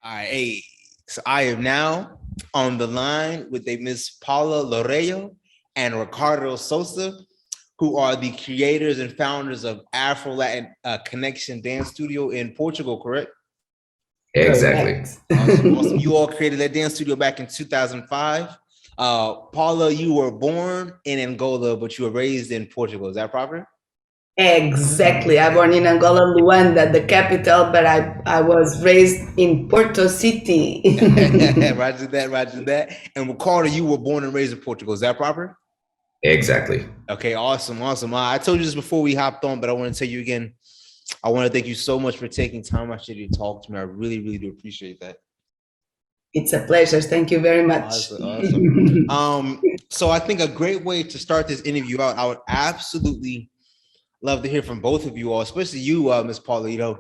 All right, hey, so I am now on the line with a Miss Paula Loureiro and Ricardo Sousa, who are the creators and founders of AfroLatin Connection Dance Studio in Portugal, correct? Exactly. Awesome. You all created that dance studio back in 2005. Paula, you were born in Angola, but you were raised in Portugal. Is that proper? Exactly. I born in Angola, Luanda, the capital, but I was raised in Porto City. Roger that. And Ricardo, you were born and raised in Portugal. Is that proper? Exactly. Okay, awesome. I told you this before we hopped on, but I want to tell you again, I want to thank you so much for taking time out to talk to me. I really, really do appreciate that. It's a pleasure. Thank you very much. Awesome. So I think a great way to start this interview out, I would absolutely love to hear from both of you all, especially you, Ms. Paula.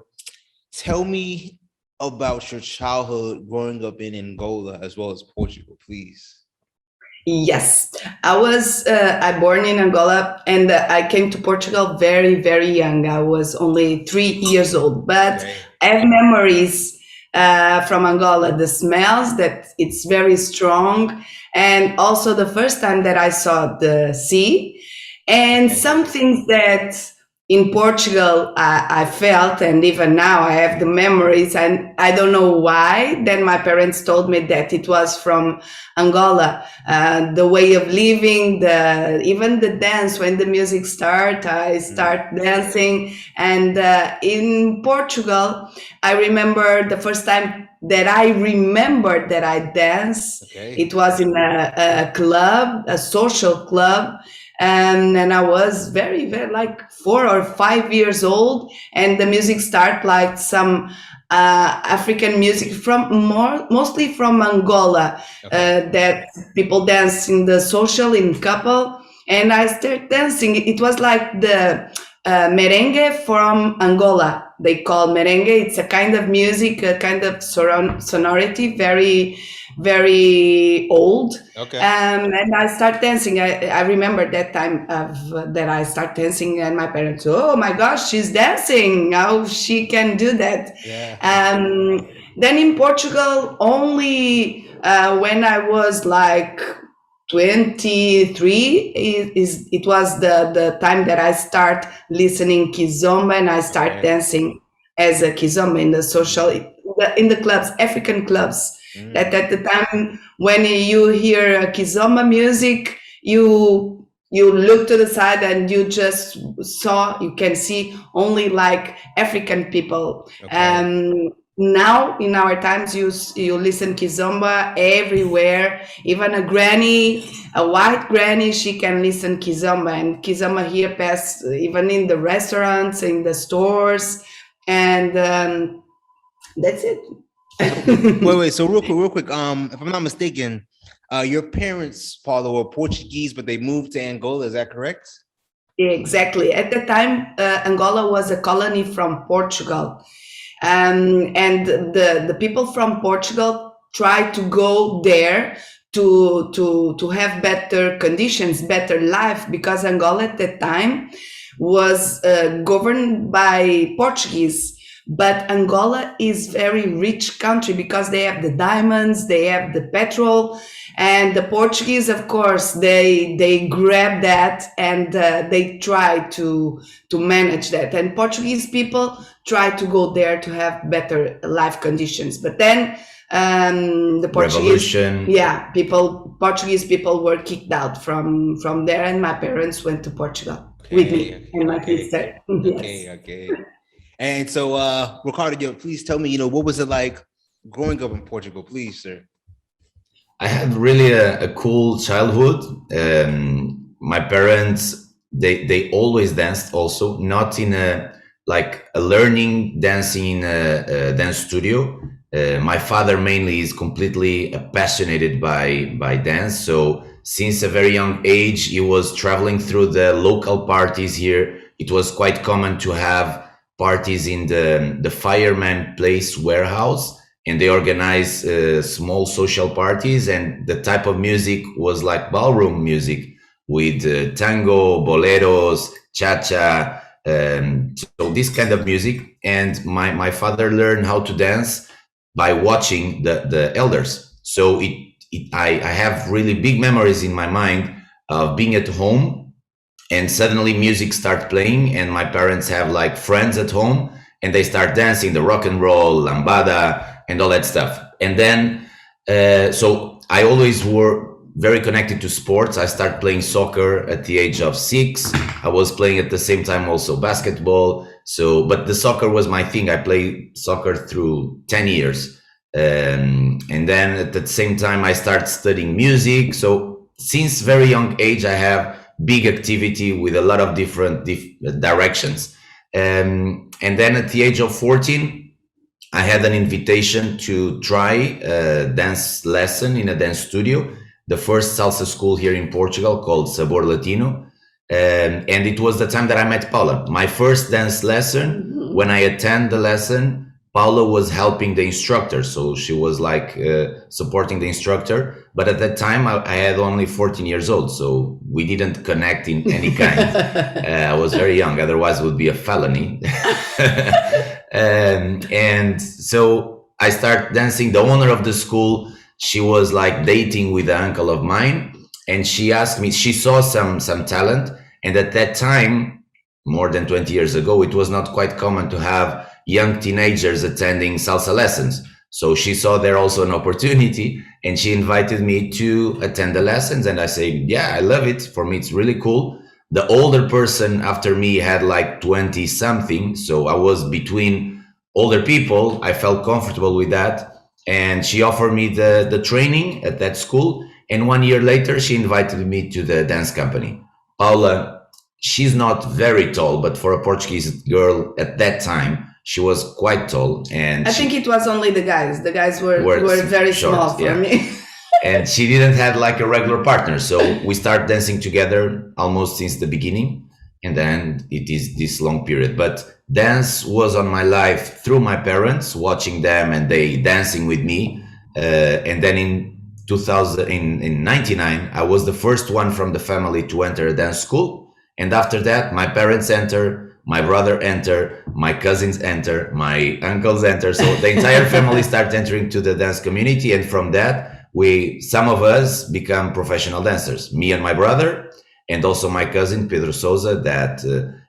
Tell me about your childhood growing up in Angola as well as Portugal, please. Yes, I born in Angola and I came to Portugal very, very young. I was only 3 years old, but I have memories from Angola, the smells that it's very strong. And also the first time that I saw the sea and some things that in Portugal I felt, and even now I have the memories, and I don't know why. Then my parents told me that it was from Angola, the way of living, even the dance. When the music start, I start dancing. And in Portugal, I remember the first time that I remembered that I danced. It was in a club, a social club. And I was very, very like 4 or 5 years old, and the music start like some African music mostly from Angola, that people dance in the social in couple, and I started dancing. It was like the merengue from Angola. They call merengue. It's a kind of music, a kind of sonority, very, very old. And I start dancing. I remember that time that I start dancing, and my parents, oh my gosh, she's dancing. How she can do that? Then in Portugal, only when I was like 23, it was the time that I start listening kizomba, and I start dancing as a kizomba in the social, in the clubs, African clubs. That at the time when you hear kizomba music, you look to the side and you can see only like African people. Now in our times, you listen kizomba everywhere. Even a white granny, she can listen kizomba, and kizomba here pass even in the restaurants, in the stores, and that's it. Wait. So real quick. If I'm not mistaken, your parents, Paula, were Portuguese, but they moved to Angola. Is that correct? Exactly. At the time, Angola was a colony from Portugal. And the people from Portugal tried to go there to have better conditions, better life, because Angola at that time was governed by Portuguese. But Angola is very rich country because they have the diamonds, they have the petrol, and the Portuguese, of course, they grab that, and they try to manage that. And Portuguese people try to go there to have better life conditions. But then the Portuguese, Portuguese people were kicked out from there, and my parents went to Portugal with me and my sister. Okay. And so, Ricardo, please tell me, what was it like growing up in Portugal, please, sir? I had really a cool childhood. My parents, they always danced also, not in a learning dancing in a dance studio. My father mainly is completely passionate by dance. So since a very young age, he was traveling through the local parties here. It was quite common to have parties in the fireman place warehouse, and they organize small social parties, and the type of music was like ballroom music with tango, boleros, cha-cha, so this kind of music. And my father learned how to dance by watching the elders. So I have really big memories in my mind of being at home, and suddenly music start playing, and my parents have like friends at home, and they start dancing the rock and roll, lambada, and all that stuff. And then, so I always were very connected to sports. I started playing soccer at the age of 6. I was playing at the same time also basketball. So, but the soccer was my thing. I played soccer through 10 years. And then at the same time, I started studying music. So since very young age, I have big activity with a lot of different directions. And then at the age of 14, I had an invitation to try a dance lesson in a dance studio, the first salsa school here in Portugal called Sabor Latino. And it was the time that I met Paula. My first dance lesson, when I attend the lesson, Paula was helping the instructor. So she was like supporting the instructor. But at that time, I had only 14 years old. So we didn't connect in any kind. I was very young. Otherwise, it would be a felony. And so I started dancing. The owner of the school, she was like dating with an uncle of mine. And she asked me, she saw some talent. And at that time, more than 20 years ago, it was not quite common to have young teenagers attending salsa lessons. So she saw there also an opportunity, and she invited me to attend the lessons. And I say, yeah, I love it. For me, it's really cool. The older person after me had like 20 something. So I was between older people. I felt comfortable with that. And she offered me the training at that school. And 1 year later, she invited me to the dance company. Paula, she's not very tall, but for a Portuguese girl at that time, she was quite tall. And I think it was only the guys. The guys were very short, small for me. And she didn't have like a regular partner. So we start dancing together almost since the beginning. And then it is this long period. But dance was on my life through my parents, watching them and they dancing with me. And then in 99, I was the first one from the family to enter a dance school. And after that, my parents enter, my brother enter, my cousins enter, my uncles enter. So the entire family started entering to the dance community. And from that, some of us become professional dancers, me and my brother, and also my cousin, Pedro Sousa, that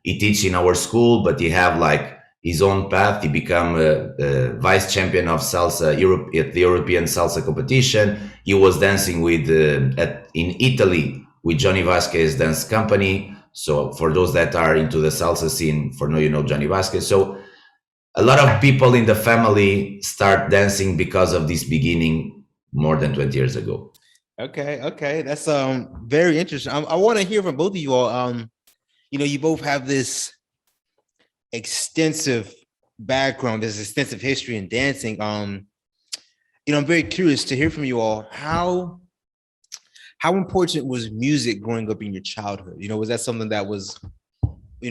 he teach in our school, but he have like his own path. He become a vice champion of salsa Europe at the European salsa competition. He was dancing with in Italy with Johnny Vasquez Dance Company. So for those that are into the salsa scene, for now you know Johnny Vasquez. So a lot of people in the family start dancing because of this beginning more than 20 years ago. Okay, that's very interesting. I want to hear from both of you all. You both have this extensive background, this extensive history in dancing. I'm very curious to hear from you all. How important was music growing up in your childhood? Was that something that was,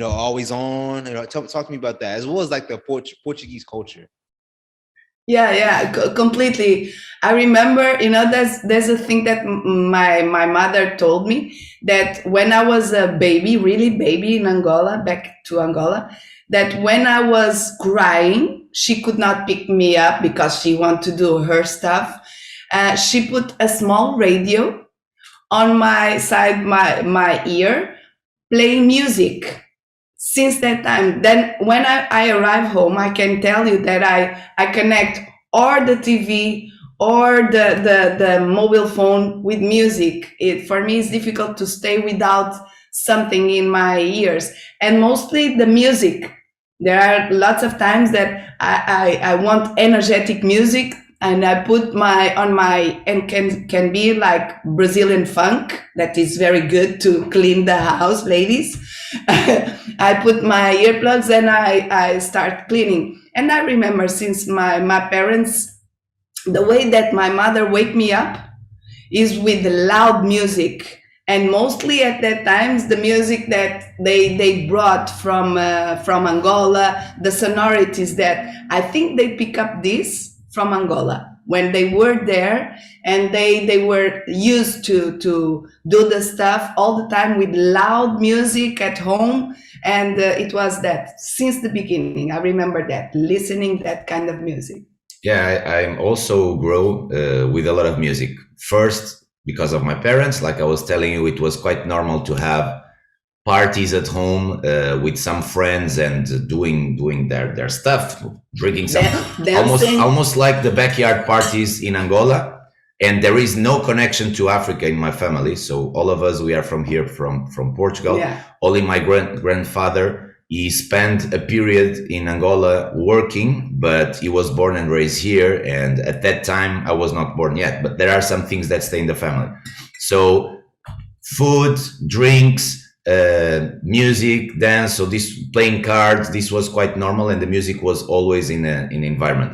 always on? Talk to me about that, as well as like the Portuguese culture. Yeah, completely. I remember, there's a thing that my mother told me, that when I was a baby, really baby in Angola, back to Angola, that when I was crying, she could not pick me up because she wanted to do her stuff. She put a small radio on my side, my ear, playing music. Since that time, then when I arrive home, I can tell you that I connect or the TV or the mobile phone with music. For me, it's difficult to stay without something in my ears, and mostly the music. There are lots of times that I want energetic music, and I put and can be like Brazilian funk, that is very good to clean the house, ladies. I put my earplugs and I start cleaning. And I remember, since my parents, the way that my mother wake me up is with loud music. And mostly at that times, the music that they brought from Angola, the sonorities that I think they pick up this from Angola when they were there, and they were used to do the stuff all the time with loud music at home. And it was that since the beginning. I remember that, listening that kind of music. Yeah, I'm also grow with a lot of music. First, because of my parents, like I was telling you, it was quite normal to have parties at home with some friends and doing their stuff, drinking some, Dancing. almost like the backyard parties in Angola. And there is no connection to Africa in my family, so all of us, we are from here, from Portugal. Yeah. Only my grandfather, he spent a period in Angola working, but he was born and raised here, and at that time I was not born yet, but there are some things that stay in the family. So food, drinks, music, dance. So this, playing cards, this was quite normal, and the music was always in an environment.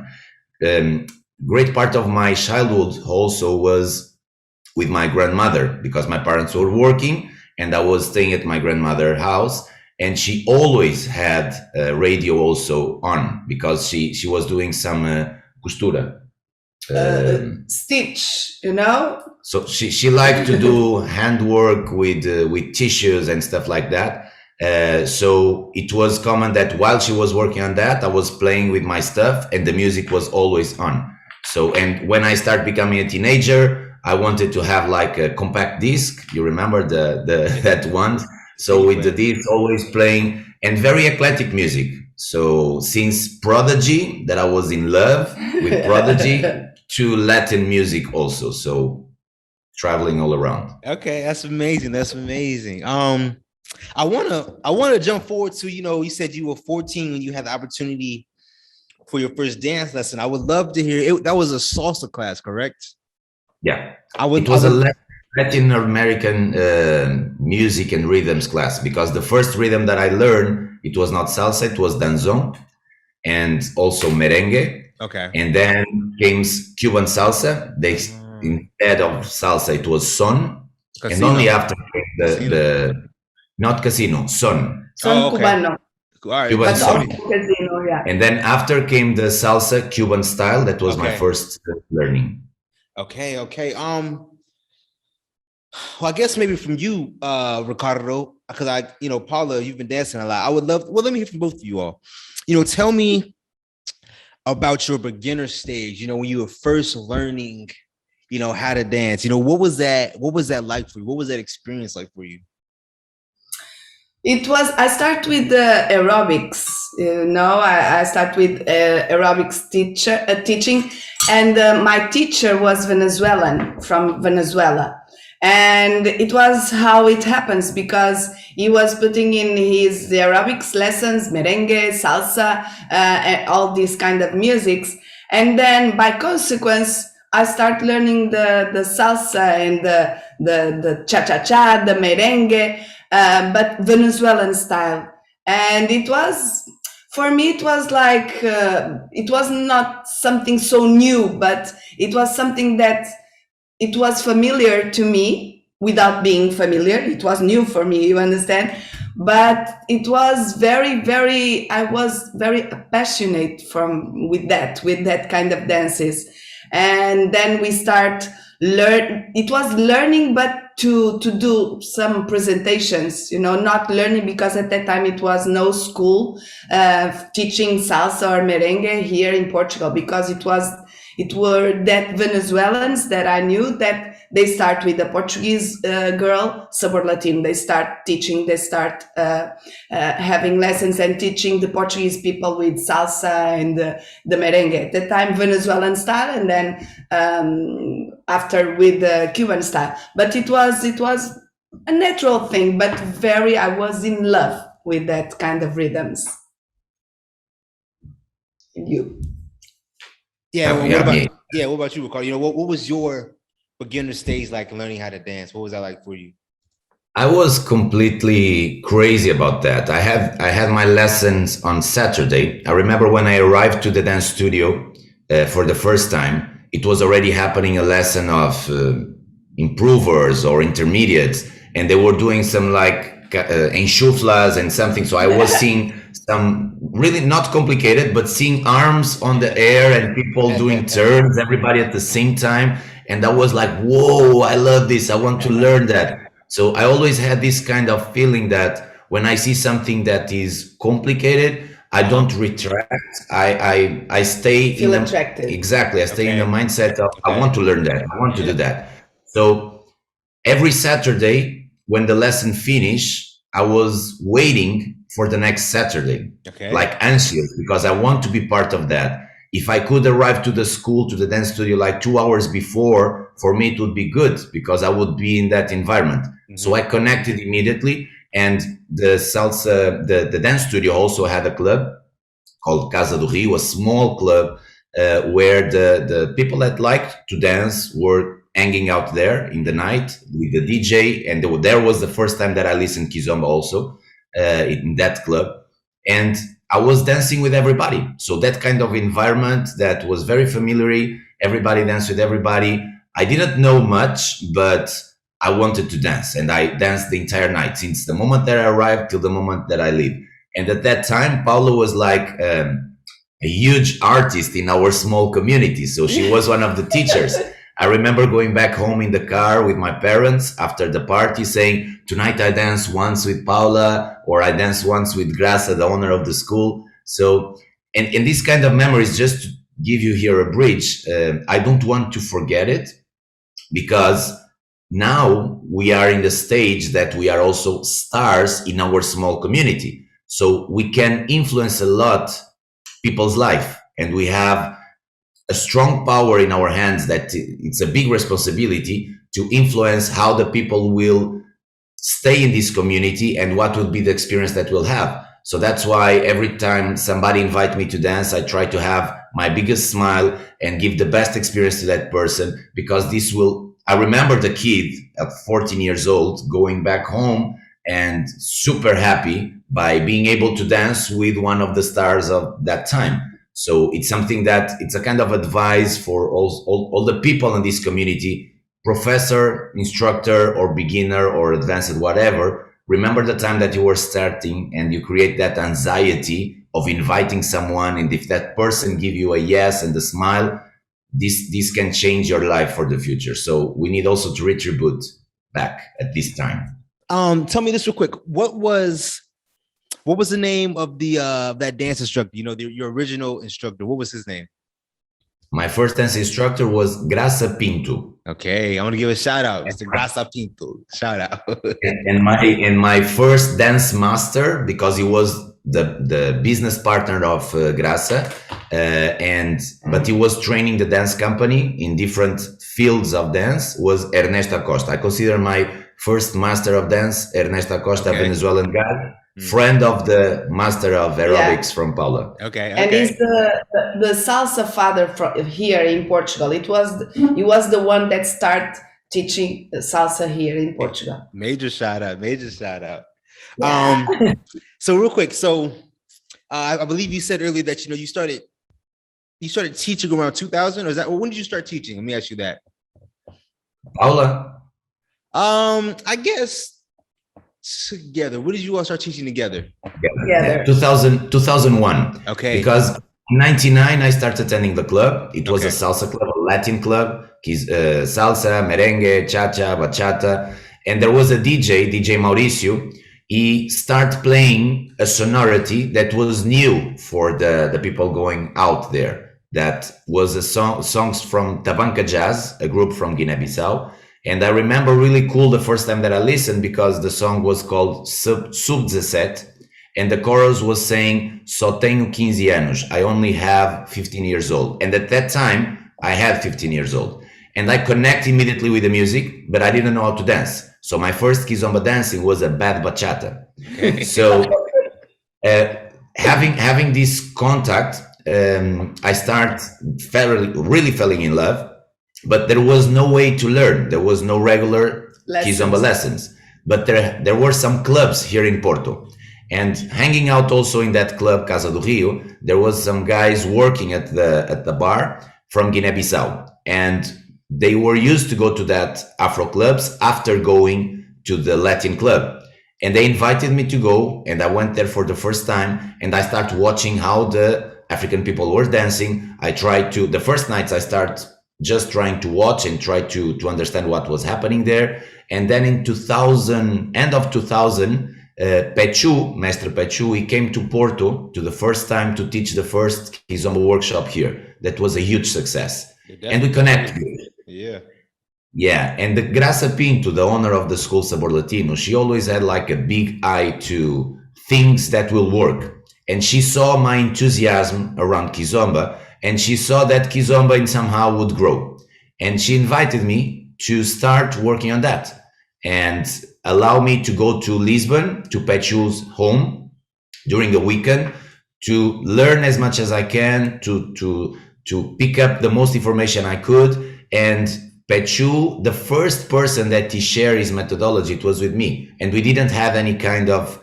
Great part of my childhood also was with my grandmother, because my parents were working and I was staying at my grandmother's house, and she always had radio also on, because she was doing some costura. Stitch, you know. So she liked to do handwork with tissues and stuff like that. So it was common that while she was working on that, I was playing with my stuff and the music was always on. So, and when I started becoming a teenager, I wanted to have like a compact disc. You remember the that one? So with the disc always playing, and very eclectic music. So since Prodigy, that I was in love with Prodigy, to Latin music also. So traveling all around. Okay, that's amazing. That's amazing. I wanna jump forward to, you said you were 14 when you had the opportunity for your first dance lesson. I would love to hear it. That was a salsa class, correct? Yeah, it was a Latin American music and rhythms class, because the first rhythm that I learned, it was not salsa, it was danzón and also merengue. Okay. And then came Cuban salsa. They instead of salsa, it was son. Casino. And only after the not casino, son. Son cubano. All right. Cuban son. Casino, yeah. And then after came the salsa Cuban style. That was my first learning. Okay. Well, I guess maybe from you, Ricardo, because Paula, you've been dancing a lot. I would love. Well, let me hear from both of you all. Tell me about your beginner stage. When you were first learning, how to dance. What was that like for you? What was that experience like for you? I start with aerobics, I start with aerobics teaching, and my teacher was Venezuelan, from Venezuela. And it was how it happens, because he was putting in his aerobics lessons, merengue, salsa, and all these kind of musics. And then by consequence, I start learning the salsa and the cha-cha-cha, the merengue, but Venezuelan style. And it was, for me, it was like, it was not something so new, but it was something that it was familiar to me without being familiar. It was new for me, you understand? But it was very, I was very passionate with that kind of dances. And then we start it was learning, but to do some presentations, not learning, because at that time it was no school teaching salsa or merengue here in Portugal, because it were that Venezuelans that I knew that they start with the Portuguese girl, AfroLatin. They start teaching, they start having lessons and teaching the Portuguese people with salsa and the merengue. At the time, Venezuelan style, and then after with the Cuban style. But it was a natural thing, but I was in love with that kind of rhythms. You. Yeah, what about you, Ricardo? What was your beginner stage like learning how to dance? What was that like for you? I was completely crazy about that. I had my lessons on Saturday. I remember when I arrived to the dance studio for the first time, it was already happening a lesson of improvers or intermediates, and they were doing some like enxuflas and something. So I was seeing some really not complicated, but seeing arms on the air and people doing turns, everybody at the same time. And I was like, whoa, I love this. I want to learn that. So I always had this kind of feeling that when I see something that is complicated, I don't retract. I stay Feel attracted. Exactly. I stay in the Okay. mindset of I Okay. want to learn that. I want to do that. So every Saturday when the lesson finished, I was waiting for the next Saturday, Okay. like anxious, because I want to be part of that. If I could arrive to the school, to the dance studio, like 2 hours before, for me it would be good because I would be in that environment. So I connected immediately. And the salsa, the dance studio also had a club called Casa do Rio, a small club where the people that liked to dance were hanging out there in the night with the DJ. And there was the first time that I listened Kizomba also in that club. And I was dancing with everybody. So that kind of environment that was very familiar, everybody danced with everybody. I didn't know much, but I wanted to dance, and I danced the entire night since the moment that I arrived till the moment that I leave. And at that time, Paula was like a huge artist in our small community. So she was one of the teachers. I remember going back home in the car with my parents after the party saying, tonight I danced once with Paula, or I danced once with Graça, the owner of the school. So, and these kind of memories, just to give you here a bridge, I don't want to forget it, because now we are in the stage that we are also stars in our small community. So we can influence a lot people's life, and we have a strong power in our hands that it's a big responsibility to influence how the people will stay in this community and what will be the experience that we'll have. So that's why every time somebody invite me to dance, I try to have my biggest smile and give the best experience to that person, because this will, I remember the kid at 14 years old going back home and super happy by being able to dance with one of the stars of that time. So it's something that it's a kind of advice for all the people in this community, professor, instructor, or beginner or advanced, whatever. Remember the time that you were starting and you create that anxiety of inviting someone, and if that person give you a yes and a smile, this can change your life for the future. So we need also to retribute back at this time. Tell me this real quick. What was the name of the that dance instructor? You know, your original instructor. What was his name? My first dance instructor was Graça Pinto. Okay, I want to give a shout out. Mr. Graça Pinto. Shout out. and my first dance master, because he was the business partner of Graça, but he was training the dance company in different fields of dance, was Ernesto Acosta. I consider my first master of dance Ernesto Acosta, okay. Venezuelan guy. Friend of the master of aerobics from Paula. Okay. And he's the salsa father from here in Portugal. He was the one that started teaching salsa here in Portugal. Major shout out. Yeah. So real quick, I believe you said earlier that you started teaching around 2000, or is that, when did you start teaching? Let me ask you that. Paula. I guess together. When did you all start teaching together? Together. 2001. Okay. Because in 99 I started attending the club. It was a salsa club, a Latin club, salsa, merengue, cha-cha, bachata. And there was a DJ Mauricio. He started playing a sonority that was new for the people going out there. That was songs from Tabanca Jazz, a group from Guinea-Bissau. And I remember really cool the first time that I listened, because the song was called Sub-17, and the chorus was saying, Só tenho 15 anos, I only have 15 years old. And at that time, I had 15 years old. And I connect immediately with the music, but I didn't know how to dance. So my first Kizomba dancing was a bad bachata. So having this contact, I really falling in love. But there was no way to learn. There was no regular Kizomba lessons. But there were some clubs here in Porto. And hanging out also in that club, Casa do Rio, there was some guys working at the bar from Guinea-Bissau. And they were used to go to that Afro clubs after going to the Latin club. And they invited me to go, and I went there for the first time, and I started watching how the African people were dancing. The first nights I start just trying to watch and try to understand what was happening there. And then in end of 2000, Maestro Pechu, he came to Porto to the first time to teach the first Kizomba workshop here. That was a huge success. And we connected. Yeah. Yeah, and the Graça Pinto, the owner of the school Sabor Latino, she always had like a big eye to things that will work. And she saw my enthusiasm around Kizomba, and she saw that Kizomba in somehow would grow. And she invited me to start working on that and allow me to go to Lisbon, to Pechu's home during the weekend, to learn as much as I can, to pick up the most information I could. And Pechu, the first person that he shared his methodology, it was with me, and we didn't have any kind of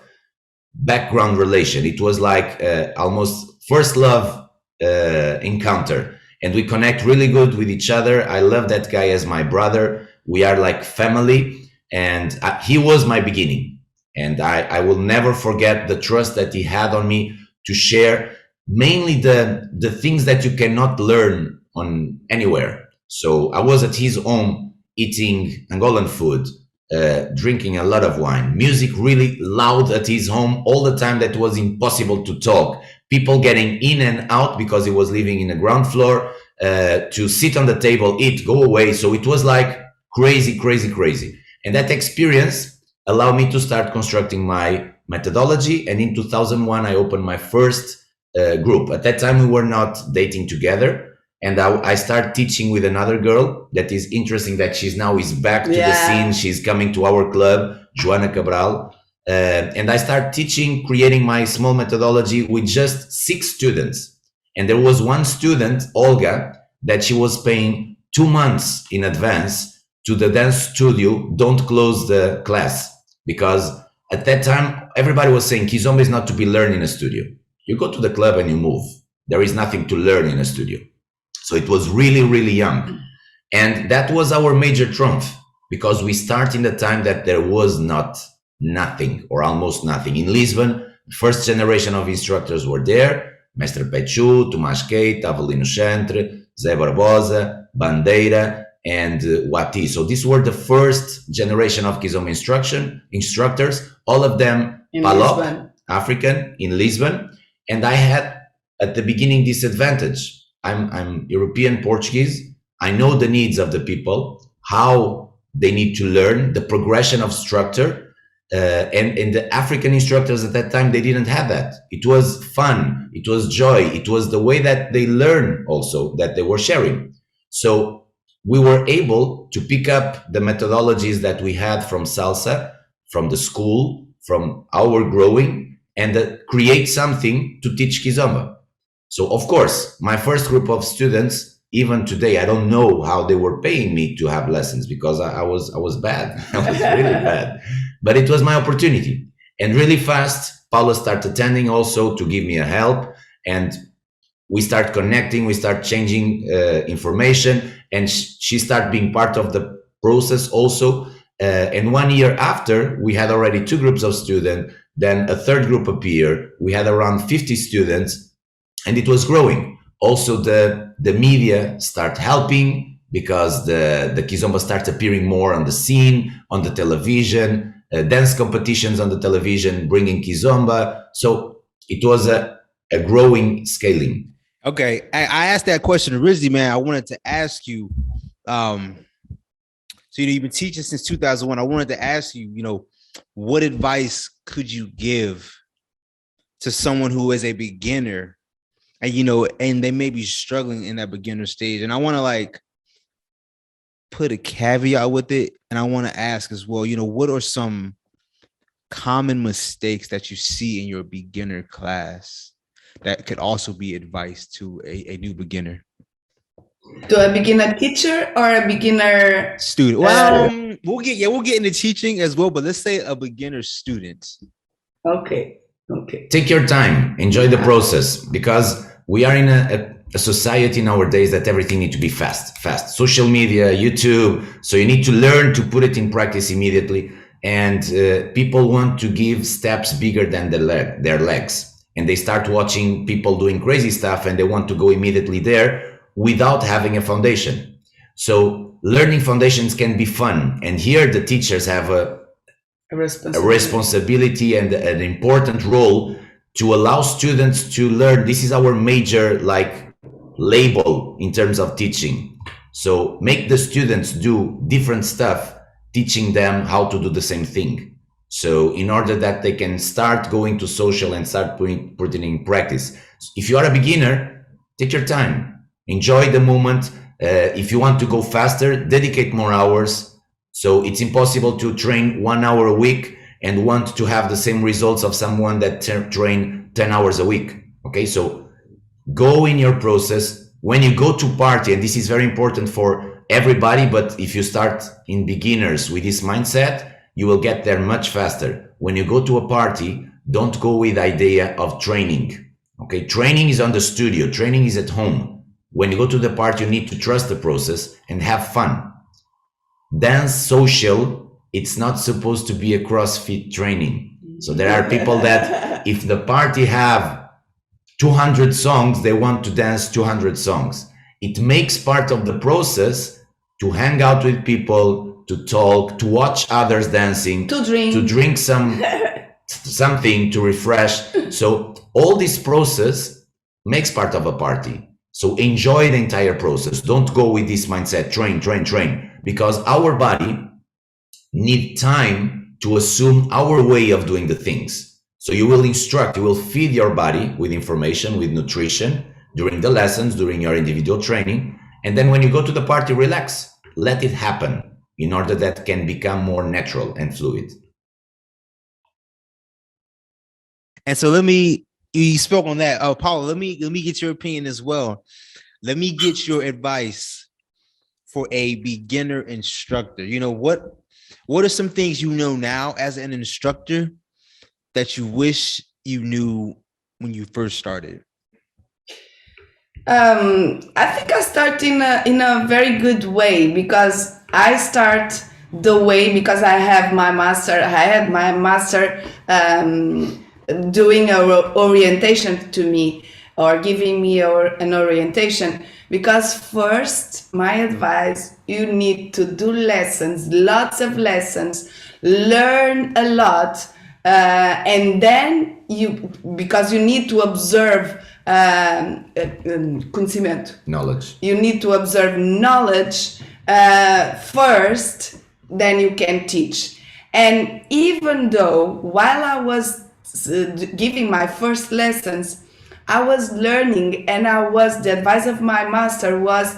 background relation. It was like almost first love encounter, and we connect really good with each other. I love that guy as my brother. We are like family, and he was my beginning, and I will never forget the trust that he had on me to share mainly the things that you cannot learn on anywhere. So I was at his home eating Angolan food, drinking a lot of wine, music really loud at his home all the time that was impossible to talk. People getting in and out because he was living in the ground floor, to sit on the table, eat, go away. So it was like crazy, crazy, crazy. And that experience allowed me to start constructing my methodology. And in 2001, I opened my first group. At that time, we were not dating together. And I start teaching with another girl that is interesting that she's now is back to the scene. She's coming to our club, Joana Cabral. And I start teaching, creating my small methodology with just 6 students. And there was one student, Olga, that she was paying 2 months in advance to the dance studio, don't close the class. Because at that time, everybody was saying Kizomba is not to be learned in a studio. You go to the club and you move. There is nothing to learn in a studio. So it was really, really young. And that was our major trump, because we start in the time that there was nothing or almost nothing. In Lisbon, the first generation of instructors were there. Mestre Pechu, Tomás Keita, Avelino Chantre, Zé Barbosa, Bandeira, and Wati. So these were the first generation of Kizomba instructors, all of them In Palop, Lisbon. African, in Lisbon. And I had at the beginning this advantage. I'm European Portuguese. I know the needs of the people, how they need to learn, the progression of structure. And the African instructors at that time, they didn't have that. It was fun. It was joy. It was the way that they learn also that they were sharing. So we were able to pick up the methodologies that we had from salsa, from the school, from our growing, and create something to teach Kizomba. So of course, my first group of students, even today, I don't know how they were paying me to have lessons, because I was bad. I was really bad. But it was my opportunity. And really fast, Paula started attending also to give me a help. And we start connecting, we start changing information, and she started being part of the process also. And 1 year after, we had already 2 groups of students. Then a third group appeared. We had around 50 students. And it was growing. Also, the media start helping, because the Kizomba starts appearing more on the scene, on the television, dance competitions on the television, bringing Kizomba. So it was a growing scaling. Okay, I asked that question originally, man. I wanted to ask you, so you've been teaching since 2001. I wanted to ask you, what advice could you give to someone who is a beginner? And and they may be struggling in that beginner stage. And I want to put a caveat with it. And I want to ask as well, what are some common mistakes that you see in your beginner class that could also be advice to a new beginner? To a beginner teacher or a beginner student? Well, we'll get into teaching as well, but let's say a beginner student. Okay. Take your time, enjoy the process, because we are in a society nowadays that everything needs to be fast. Social media, YouTube. So you need to learn to put it in practice immediately. And people want to give steps bigger than their legs. And they start watching people doing crazy stuff, and they want to go immediately there without having a foundation. So learning foundations can be fun. And here the teachers have a responsibility and an important role to allow students to learn. This is our major like label in terms of teaching. So make the students do different stuff, teaching them how to do the same thing. So in order that they can start going to social and start putting in practice. If you are a beginner, take your time, enjoy the moment. If you want to go faster, dedicate more hours. So it's impossible to train 1 hour a week and want to have the same results of someone that train 10 hours a week. Okay, so go in your process. When you go to party, and this is very important for everybody, but if you start in beginners with this mindset, you will get there much faster. When you go to a party, don't go with the idea of training. Okay, training is on the studio, training is at home. When you go to the party, you need to trust the process and have fun. Dance social, it's not supposed to be a CrossFit training. So there are people that if the party have 200 songs, they want to dance 200 songs. It makes part of the process to hang out with people, to talk, to watch others dancing, to drink something to refresh. So all this process makes part of a party. So enjoy the entire process. Don't go with this mindset, train, because our body need time to assume our way of doing the things. So you will instruct, you will feed your body with information, with nutrition during the lessons, during your individual training. And then when you go to the party, relax, let it happen in order that can become more natural and fluid. And so you spoke on that. Paula, let me get your opinion as well. Let me get your advice for a beginner instructor. You know, what are some things you know now as an instructor that you wish you knew when you first started? I think I start in a very good way, because I start the way because I have my master. I had my master doing an orientation to me, or giving me an orientation. Because first, my advice, you need to do lessons, lots of lessons, learn a lot, and then because you need to observe conhecimento. Knowledge. You need to observe knowledge first, then you can teach. And even though while I was giving my first lessons, I was learning, and the advice of my master was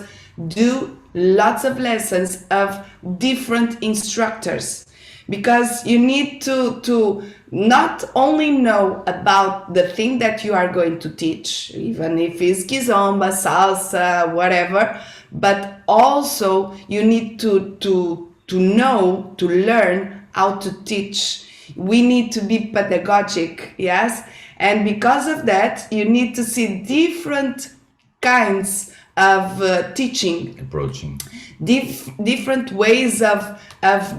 do lots of lessons of different instructors, because you need to not only know about the thing that you are going to teach, even if it's kizomba, salsa, whatever, but also you need to know, to learn how to teach. We need to be pedagogic, yes? And because of that, you need to see different kinds of teaching, approaching, different ways of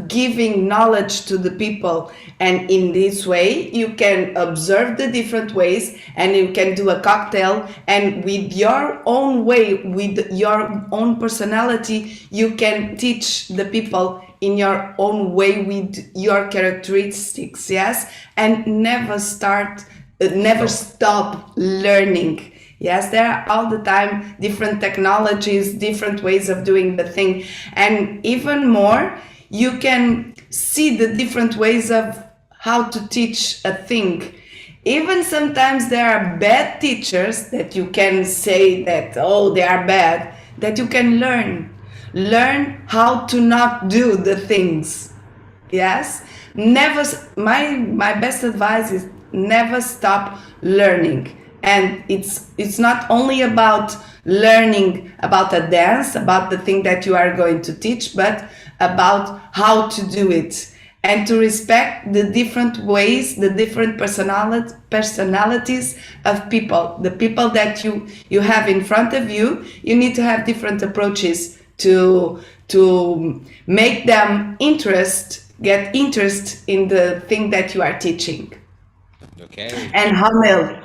giving knowledge to the people. And in this way, you can observe the different ways, and you can do a cocktail, and with your own way, with your own personality, you can teach the people in your own way with your characteristics, yes? And never stop learning. Yes, there are all the time different technologies, different ways of doing the thing. And even more, you can see the different ways of how to teach a thing. Even sometimes there are bad teachers that you can say that, oh, they are bad, that you can learn. Learn how to not do the things. Yes? Never, my best advice is never stop learning. And it's not only about learning about a dance, about the thing that you are going to teach, but about how to do it, and to respect the different ways, the different personalities of people. The people that you have in front of you, you need to have different approaches to make them get interest in the thing that you are teaching. Okay. And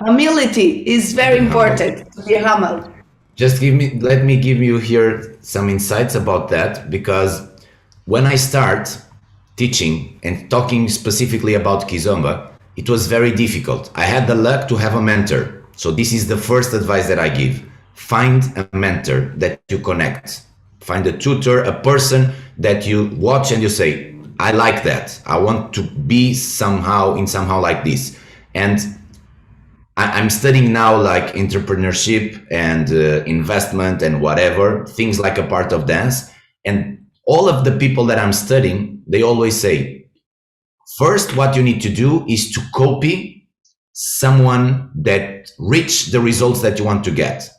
humility is very important, to be humble. Just let me give you here some insights about that, because when I start, teaching and talking specifically about Kizomba, it was very difficult. I had the luck to have a mentor. So this is the first advice that I give. Find a mentor that you connect. Find a tutor, a person that you watch and you say, I like that. I want to be somehow like this. And I'm studying now like entrepreneurship and investment and whatever, things like a part of dance. And all of the people that I'm studying, they always say, first, what you need to do is to copy someone that reached the results that you want to get.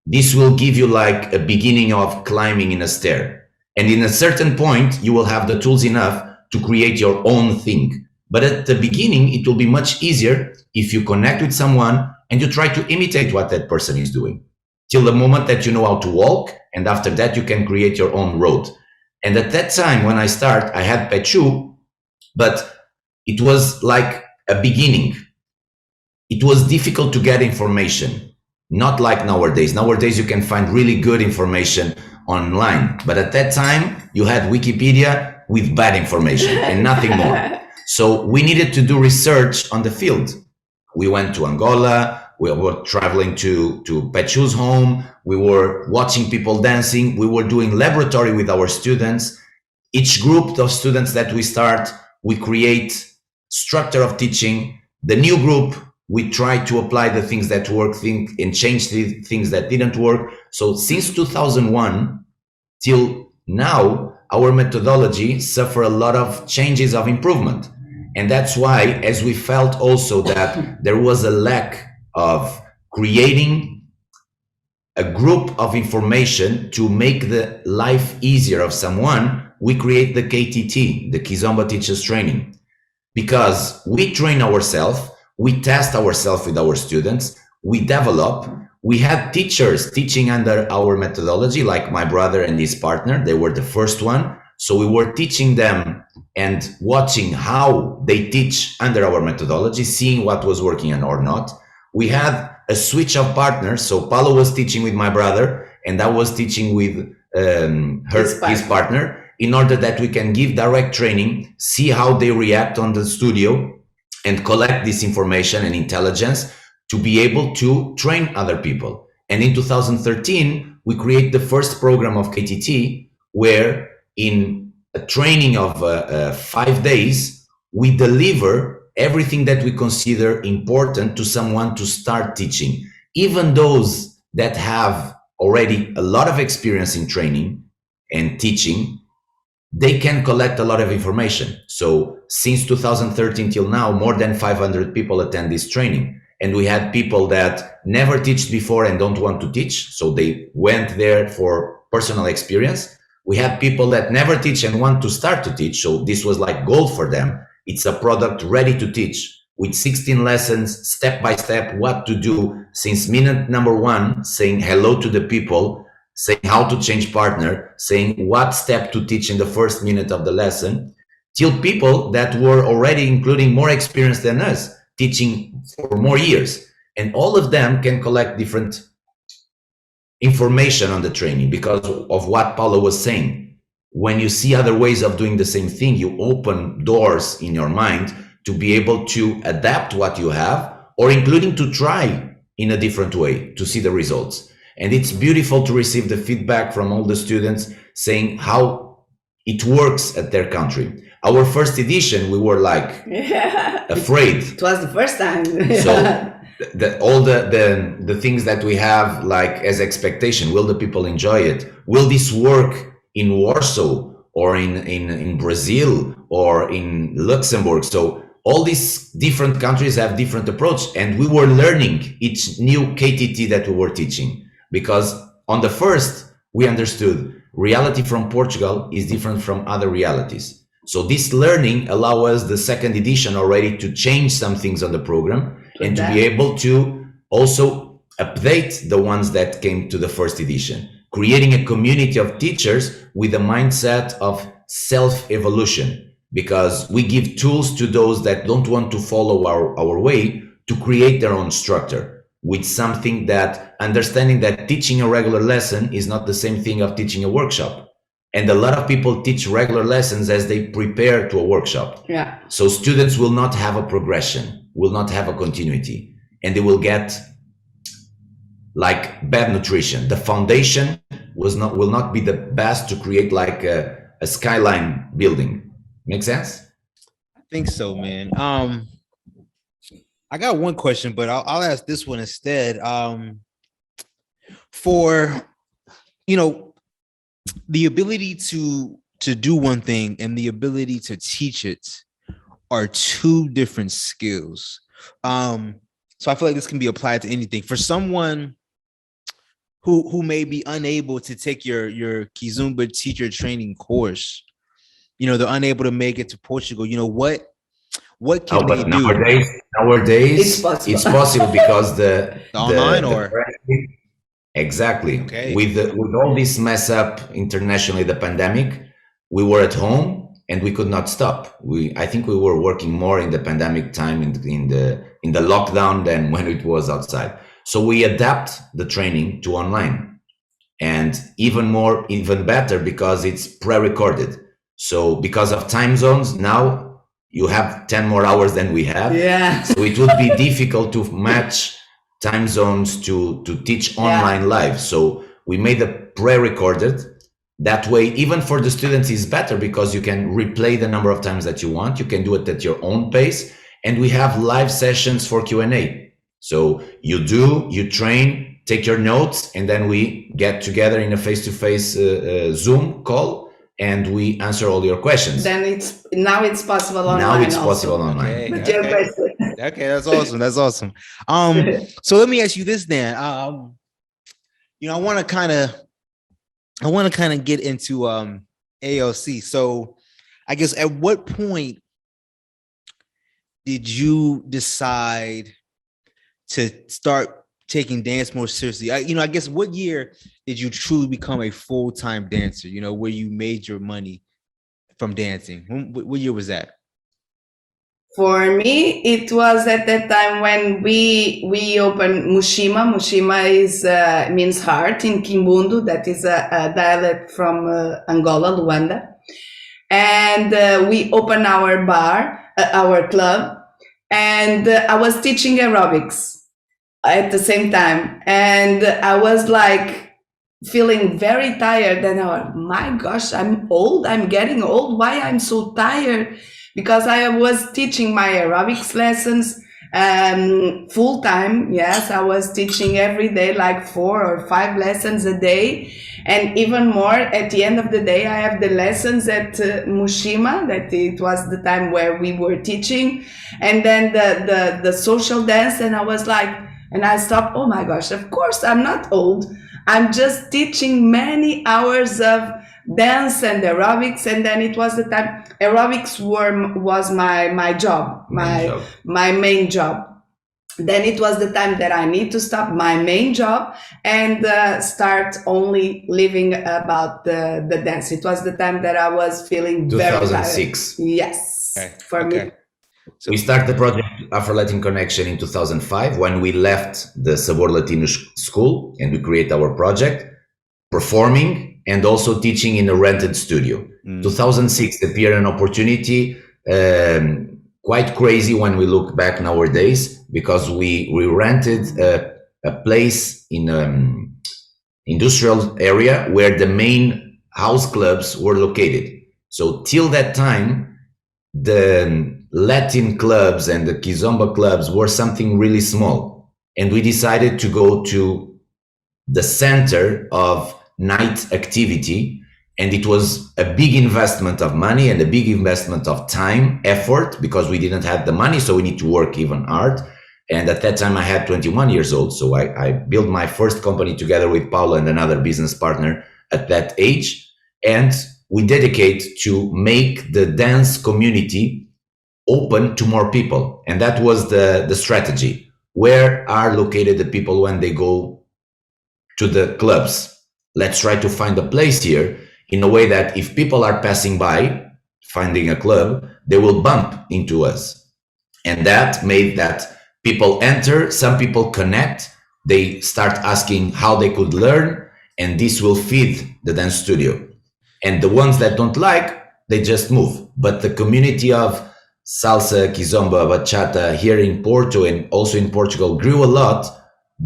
This will give you like a beginning of climbing in a stair. And in a certain point, you will have the tools enough to create your own thing. But at the beginning, it will be much easier if you connect with someone and you try to imitate what that person is doing till the moment that you know how to walk. And after that, you can create your own road. And at that time, when I start, I had Pechu, but it was like a beginning. It was difficult to get information, not like nowadays. Nowadays, you can find really good information online. But at that time, you had Wikipedia with bad information and nothing more. So we needed to do research on the field. We went to Angola, we were traveling to Pechu's home, we were watching people dancing, we were doing laboratory with our students. Each group of students that we start, we create structure of teaching. The new group, we try to apply the things that work and change the things that didn't work. So since 2001 till now, our methodology suffered a lot of changes of improvement. And that's why, as we felt also that there was a lack of creating a group of information to make the life easier of someone, we create the KTT, the Kizomba Teachers Training. Because we train ourselves, we test ourselves with our students, we develop. We had teachers teaching under our methodology, like my brother and his partner. They were the first one. So we were teaching them and watching how they teach under our methodology, seeing what was working and or not. We had a switch of partners. So Paula was teaching with my brother and I was teaching with his partner, in order that we can give direct training, see how they react on the studio and collect this information and intelligence to be able to train other people. And in 2013, we create the first program of KTT, where in a training of 5 days, we deliver everything that we consider important to someone to start teaching. Even those that have already a lot of experience in training and teaching, they can collect a lot of information. So since 2013 till now, more than 500 people attend this training. And we had people that never taught before and don't want to teach. So they went there for personal experience. We had people that never teach and want to start to teach. So this was like gold for them. It's a product ready to teach with 16 lessons, step by step, what to do since minute number 1, saying hello to the people, saying how to change partner, saying what step to teach in the first minute of the lesson, till people that were already including more experience than us, teaching for more years. And all of them can collect different information on the training because of what Paula was saying. When you see other ways of doing the same thing, you open doors in your mind to be able to adapt what you have, or including to try in a different way to see the results. And it's beautiful to receive the feedback from all the students saying how it works at their country. Our first edition, we were like afraid. It was the first time. So all the things that we have like as expectation, will the people enjoy it? Will this work in Warsaw or in Brazil or in Luxembourg? So all these different countries have different approach, and we were learning each new KTT that we were teaching. Because on the first, we understood reality from Portugal is different from other realities. So this learning allow us the second edition already to change some things on the program and to be able to also update the ones that came to the first edition, creating a community of teachers with a mindset of self-evolution, because we give tools to those that don't want to follow our way to create their own structure. With something that understanding that teaching a regular lesson is not the same thing of teaching a workshop. And a lot of people teach regular lessons as they prepare to a workshop. Yeah. So students will not have a progression, will not have a continuity, and they will get like bad nutrition. The foundation will not be the best to create like a skyline building. Make sense? I think so, man. I got one question, but I'll ask this one instead. For the ability to do one thing and the ability to teach it are two different skills. So I feel like this can be applied to anything. For someone who may be unable to take your Kizomba teacher training course, they're unable to make it to Portugal. What can they do? Nowadays, it's possible because the online exactly. Okay. With all this mess up internationally, the pandemic, we were at home and we could not stop. I think we were working more in the pandemic time in the lockdown than when it was outside. So we adapt the training to online, and even better because it's pre-recorded. So because of time zones, now you have 10 more hours than we have. Yeah. So it would be difficult to match time zones to teach online live. So we made a pre-recorded. That way, even for the students, is better because you can replay the number of times that you want. You can do it at your own pace. And we have live sessions for Q&A. So you train, take your notes, and then we get together in a face-to-face Zoom call, and we answer all your questions. Then now it's possible online. Now it's possible online. Okay, that's awesome. That's awesome. So let me ask you this then. I want to kind of get into ALC. So I guess at what point did you decide to start taking dance more seriously? I guess what year did you truly become a full-time dancer, where you made your money from dancing? What year was that? For me, it was at that time when we opened Mushima. Mushima means heart in Kimbundu. That is a dialect from Angola, Luanda. And we opened our bar, our club, and I was teaching aerobics at the same time. And I was like feeling very tired. And I was, my gosh, I'm old. I'm getting old. Why I'm so tired? Because I was teaching my aerobics lessons full time. Yes, I was teaching every day, like 4 or 5 lessons a day. And even more, at the end of the day, I have the lessons at Mushima, that it was the time where we were teaching. And then the social dance. And I was like, and I stopped, oh my gosh, of course, I'm not old. I'm just teaching many hours of dance and aerobics. And then it was the time, aerobics was my job, my main job. Then it was the time that I need to stop my main job and start only living about the dance. It was the time that I was feeling 2006. Very tired. Yes, for me. So we started the project AfroLatin Connection in 2005 when we left the Sabor Latino school, and we create our project, performing and also teaching in a rented studio. 2006 appeared an opportunity, quite crazy when we look back nowadays, because we rented a place in industrial area where the main house clubs were located. So till that time, the Latin clubs and the Kizomba clubs were something really small. And we decided to go to the center of night activity. And it was a big investment of money and a big investment of time, effort, because we didn't have the money. So we need to work even hard. And at that time I had 21 years old. So I built my first company together with Paula and another business partner at that age. And we dedicate to make the dance community open to more people. And that was the strategy. Where are located the people when they go to the clubs? Let's try to find a place here in a way that if people are passing by, finding a club, they will bump into us. And that made that people enter, some people connect, they start asking how they could learn, and this will feed the dance studio. And the ones that don't like, they just move. But the community of salsa, kizomba, bachata here in Porto and also in Portugal grew a lot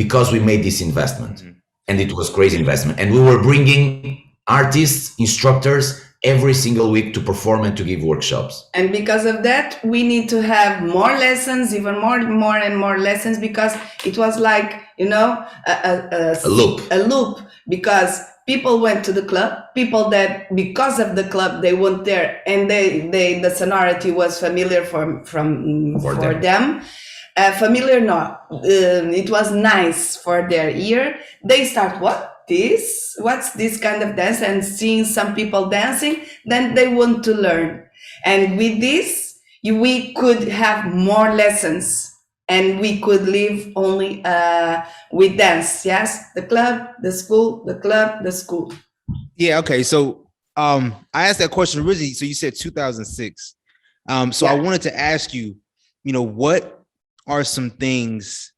because we made this investment. And it was crazy investment. And we were bringing artists, instructors every single week to perform and to give workshops. And because of that, we need to have more lessons, even more and more lessons, because it was like, you know, a loop, because people went to the club, people that because of the club they went there, and the sonority was familiar for them. Familiar, no, it was nice for their ear. They start, what's this kind of dance, and seeing some people dancing, then they want to learn. And with this, we could have more lessons, and we could live only with dance. Yes, the club, the school, the club, the school. Yeah. Okay. So I asked that question originally. So you said 2006. So I wanted to ask you, you know, what are some things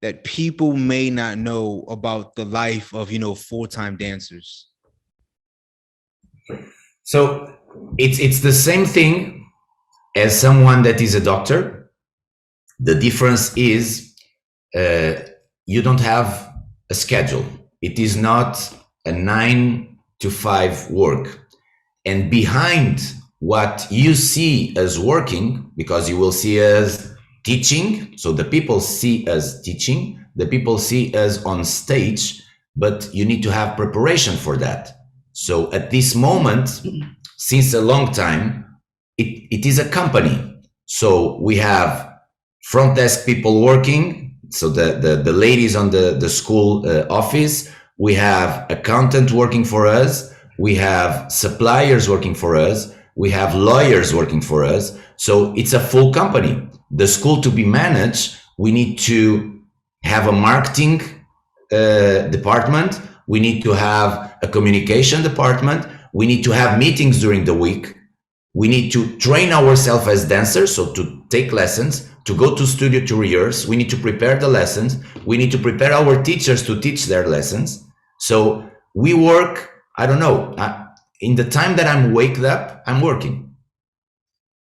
that people may not know about the life of, you know, full-time dancers? So it's the same thing as someone that is a doctor. The difference is you don't have a schedule. It is not a 9 to 5 work. And behind what you see as working, because you will see as teaching, so the people see us teaching, the people see us on stage, but you need to have preparation for that. So at this moment, since a long time, it is a company. So we have front desk people working, so the ladies on the school office, we have accountant working for us, we have suppliers working for us, we have lawyers working for us. So it's a full company. The school to be managed, we need to have a marketing department, we need to have a communication department, we need to have meetings during the week, we need to train ourselves as dancers, so to take lessons, to go to studio to rehearse, we need to prepare the lessons, we need to prepare our teachers to teach their lessons. So we work, I don't know, in the time that I'm waked up, I'm working.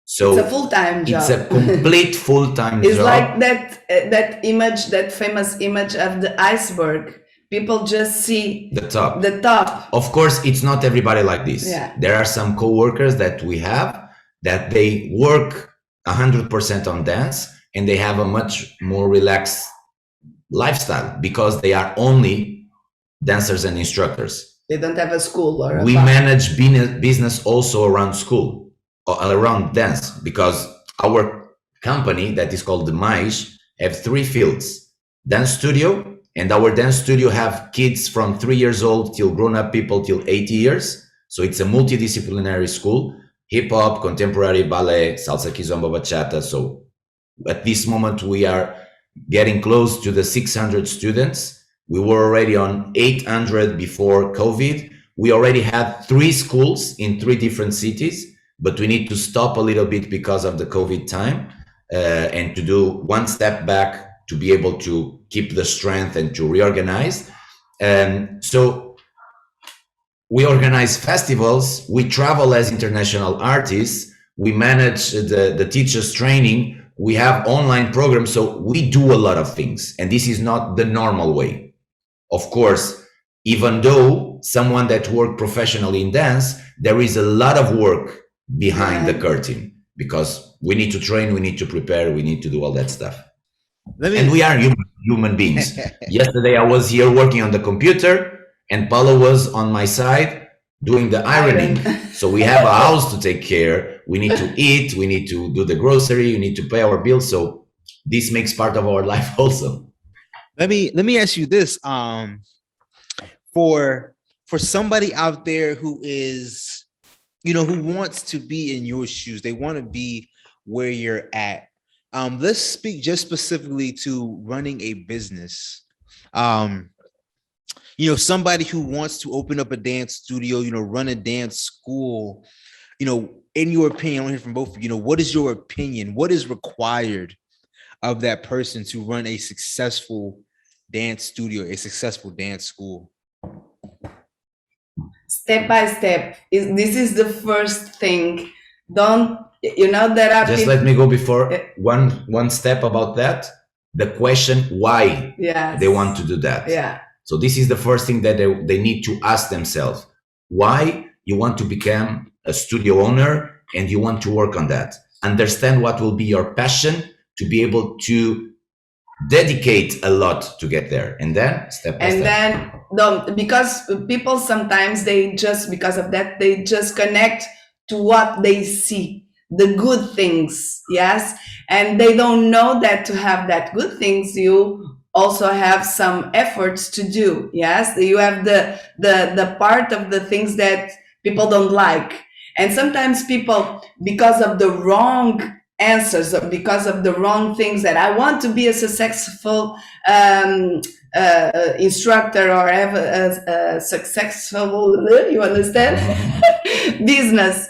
So it's a full-time job. It's a complete full-time job. It's like that image, that famous image of the iceberg. People just see the top. The top. Of course, it's not everybody like this. Yeah. There are some co-workers that we have that they work 100% on dance, and they have a much more relaxed lifestyle because they are only dancers and instructors. They don't have a school or we manage business also around school, around dance, because our company that is called the Mais have 3 fields: dance studio, and our dance studio have kids from 3 years old till grown-up people till 80 years. So it's a multidisciplinary school: hip-hop, contemporary, ballet, salsa, kizomba, bachata. So at this moment we are getting close to the 600 students. We were already on 800 before COVID. We already had 3 schools in 3 different cities, but we need to stop a little bit because of the COVID time and to do one step back to be able to keep the strength and to reorganize. So we organize festivals, we travel as international artists, we manage the teachers training, we have online programs, so we do a lot of things, and this is not the normal way. Of course, even though someone that worked professionally in dance, there is a lot of work behind the curtain, because we need to train, we need to prepare, we need to do all that stuff. And we are human beings. Yesterday I was here working on the computer, and Paula was on my side doing the ironing. So we have a house to take care, we need to eat, we need to do the grocery, we need to pay our bills. So this makes part of our life also. Let me ask you this, for somebody out there who is, you know, who wants to be in your shoes, they want to be where you're at. Let's speak just specifically to running a business. You know, somebody who wants to open up a dance studio, you know, run a dance school, you know, in your opinion, I want to hear from both of you, you know, what is your opinion? What is required of that person to run a successful dance studio, a successful dance school? step by step. This is the first thing. Don't, there are just people, let me go before one step about that. The question why yes, they want to do that. yeah, So this is the first thing that they need to ask themselves. Why you want to become a studio owner and you want to work on that. Understand what will be your passion to be able to dedicate a lot to get there. And then step by step. and then because people sometimes because of that, they just connect to what they see, the good things, yes, and they don't know that to have that good things, you also have some efforts to do, yes, you have the part of the things that people don't like, and sometimes people, because of the wrong answers or because of the wrong things, that I want to be a successful instructor or have a successful, you understand, business,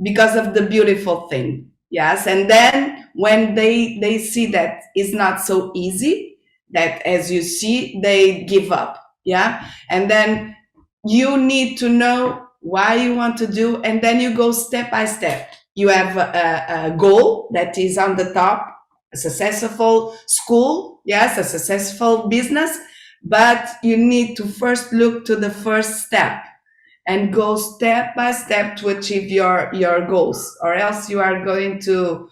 because of the beautiful thing, yes, and then when they see that it's not so easy, that as you see, they give up, yeah, and then you need to know why you want to do, and then you go step by step. You have a goal that is on the top, a successful school, yes, a successful business, but you need to first look to the first step and go step by step to achieve your goals, or else you are going to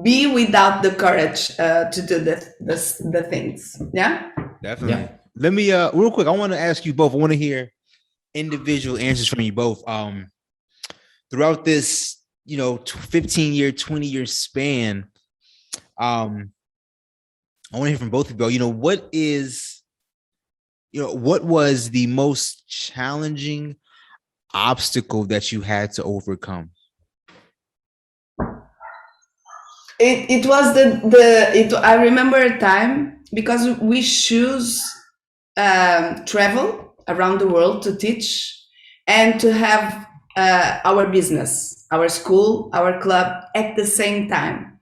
be without the courage to do the things. Yeah, Definitely. Yeah. Let me real quick. I want to ask you both. I want to hear individual answers from you both. Throughout this, 15-year, 20-year span, I want to hear from both of you. What was the most challenging obstacle that you had to overcome? it was I remember a time, because we choose travel around the world to teach and to have our business, our school, our club at the same time,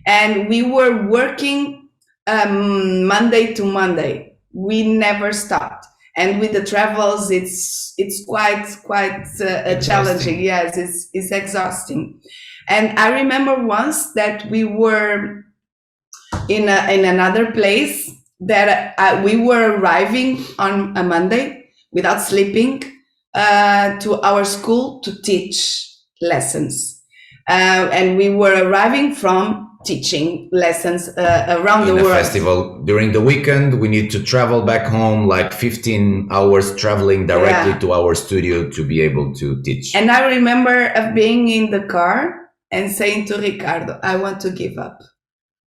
and we were working Monday to Monday. We never stopped, and with the travels, it's quite challenging. Yes, it's exhausting. And I remember once that we were in another place, that we were arriving on a Monday without sleeping to our school to teach lessons, and we were arriving from teaching lessons around the world. Festival during the weekend, we need to travel back home, like 15 hours traveling directly to our studio to be able to teach. And I remember being in the car and saying to Ricardo, I want to give up.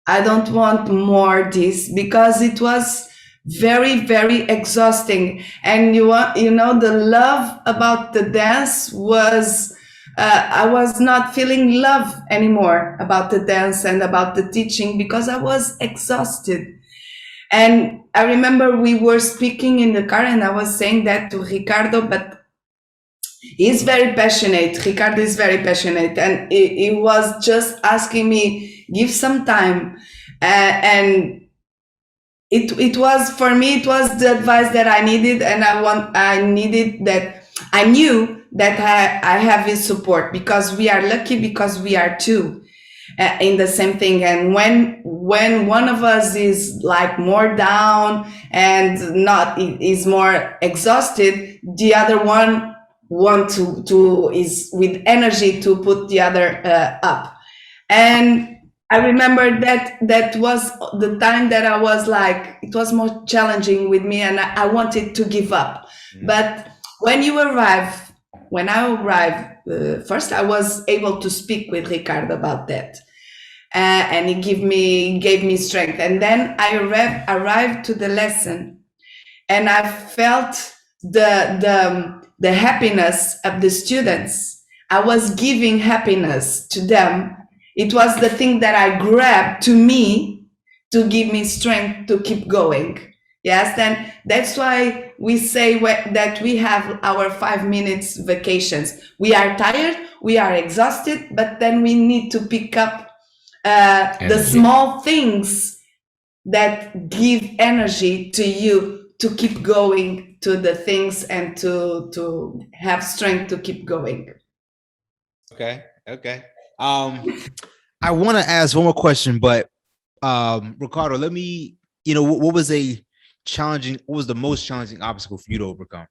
I don't want more this, because it was very, very exhausting. And the love about the dance was, I was not feeling love anymore about the dance and about the teaching, because I was exhausted. And I remember we were speaking in the car, and I was saying that to Ricardo, but he's very passionate. Ricardo is very passionate, and he was just asking me, give some time, and it was, for me, it was the advice that I needed, and I needed that. I knew that I have his support, because we are lucky, because we are two in the same thing. And when one of us is like more down and is more exhausted, the other one is with energy to put the other up. And I remember that was the time that I was like, it was more challenging with me, and I wanted to give up. But when I arrived, first I was able to speak with Ricardo about that, and he gave me strength. And then I arrived to the lesson, and I felt the happiness of the students. I was giving happiness to them. It was the thing that I grabbed to me to give me strength to keep going. Yes, and that's why we say that we have our 5 minutes vacations. We are tired, we are exhausted, but then we need to pick up the small things that give energy to you to keep going to the things and to have strength to keep going. Okay. I want to ask one more question, but Ricardo, let me, what was the most challenging obstacle for you to overcome?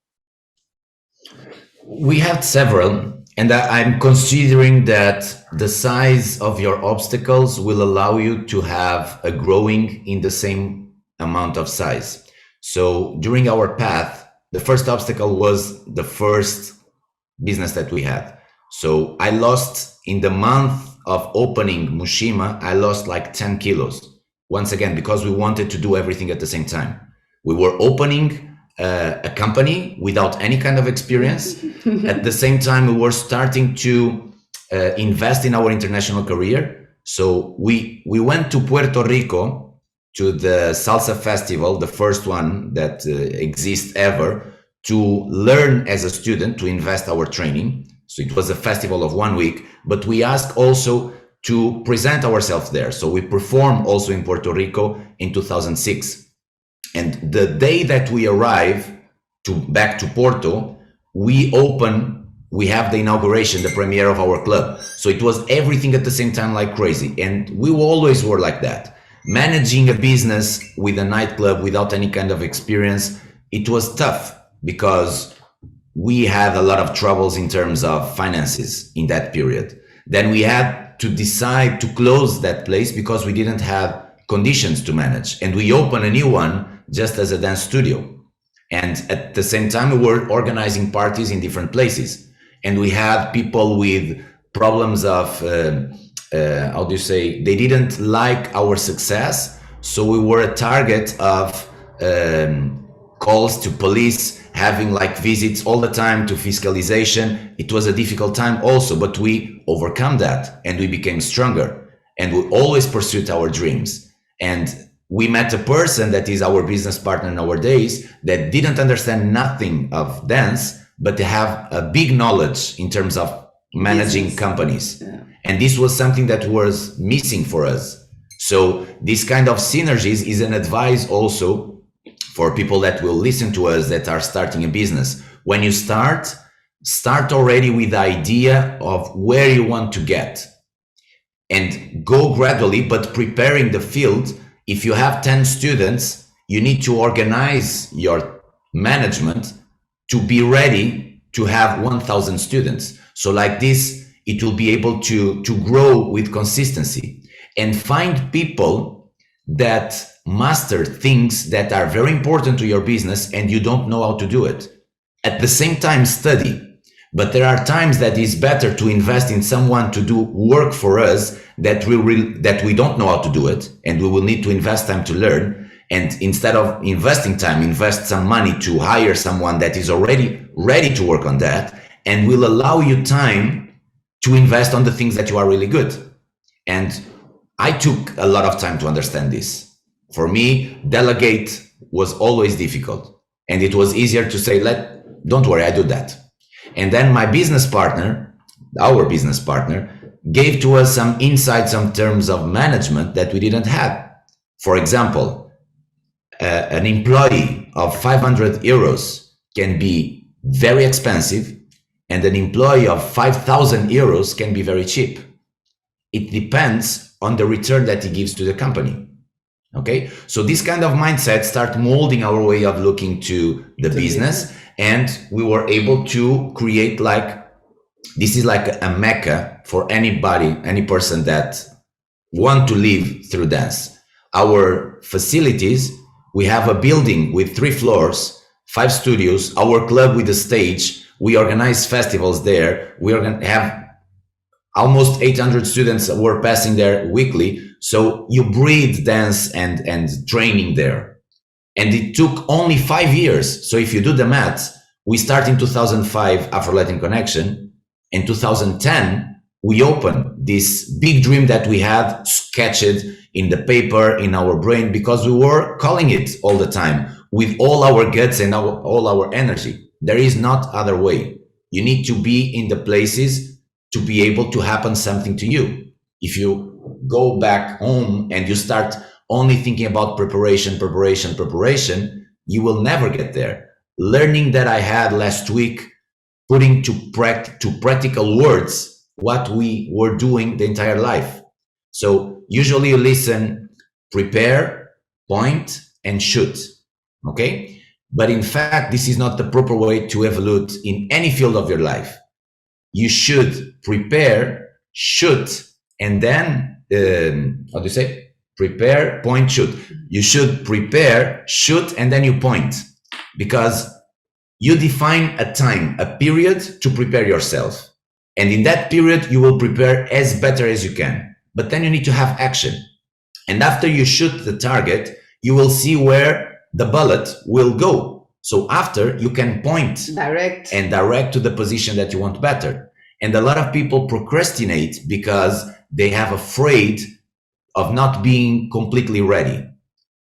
We have several, and I'm considering that the size of your obstacles will allow you to have a growing in the same amount of size. So during our path, the first obstacle was the first business that we had. So I lost, in the month of opening Mushima, I lost like 10 kilos. Once again, because we wanted to do everything at the same time. We were opening a company without any kind of experience. At the same time, we were starting to invest in our international career. So we went to Puerto Rico to the Salsa Festival, the first one that exists ever, to learn as a student, to invest our training. So it was a festival of 1 week, but we asked also to present ourselves there. So we performed also in Puerto Rico in 2006. And the day that we arrive back to Porto, we have the inauguration, the premiere of our club. So it was everything at the same time like crazy. And we always were like that. Managing a business with a nightclub without any kind of experience, it was tough because we had a lot of troubles in terms of finances in that period. Then we had to decide to close that place because we didn't have conditions to manage. And we opened a new one just as a dance studio. And at the same time, we were organizing parties in different places. And we had people with problems of, they didn't like our success. So we were a target of calls to police, having like visits all the time to fiscalization. It was a difficult time also, but we overcome that and we became stronger. And we always pursued our dreams. And we met a person that is our business partner nowadays that didn't understand nothing of dance, but they have a big knowledge in terms of managing business companies. Yeah. And this was something that was missing for us. So this kind of synergies is an advice also for people that will listen to us that are starting a business. When you start already with the idea of where you want to get and go gradually, but preparing the field. If you have 10 students, you need to organize your management to be ready to have 1,000 students. So like this, it will be able to grow with consistency and find people that master things that are very important to your business and you don't know how to do it. At the same time, study. But there are times that it's better to invest in someone to do work for us that we don't know how to do it, and we will need to invest time to learn. And instead of investing time, invest some money to hire someone that is already ready to work on that and will allow you time to invest on the things that you are really good. And I took a lot of time to understand this. For me, delegate was always difficult, and it was easier to say, don't worry, I do that. And then my business partner, our business partner, gave to us some insights in terms of management that we didn't have. For example, an employee of 500 euros can be very expensive, and an employee of 5,000 euros can be very cheap. It depends on the return that he gives to the company. Okay, so this kind of mindset start molding our way of looking to the business. And we were able to create this is like a mecca for anybody, any person that want to live through dance. Our facilities, we have a building with 3 floors, 5 studios, our club with a stage. We organize festivals there. We are going to have almost 800 students who are passing there weekly. So you breathe dance and training there. And it took only 5 years. So if you do the math, we start in 2005, AfroLatin Connection. In 2010, we opened this big dream that we had sketched in the paper, in our brain, because we were calling it all the time with all our guts and all our energy. There is not other way. You need to be in the places to be able to happen something to you. If you go back home and you start only thinking about preparation, you will never get there. Learning that I had last week, putting to practical words what we were doing the entire life. So usually you listen, prepare, point, and shoot. Okay? But in fact, this is not the proper way to evolve in any field of your life. You should prepare, shoot, and then, how do you say? Prepare, point, shoot. You should prepare, shoot, and then you point. Because you define a time, a period to prepare yourself. And in that period, you will prepare as better as you can. But then you need to have action. And after you shoot the target, you will see where the bullet will go. So after, you can point direct to the position that you want better. And a lot of people procrastinate because they have afraid of not being completely ready.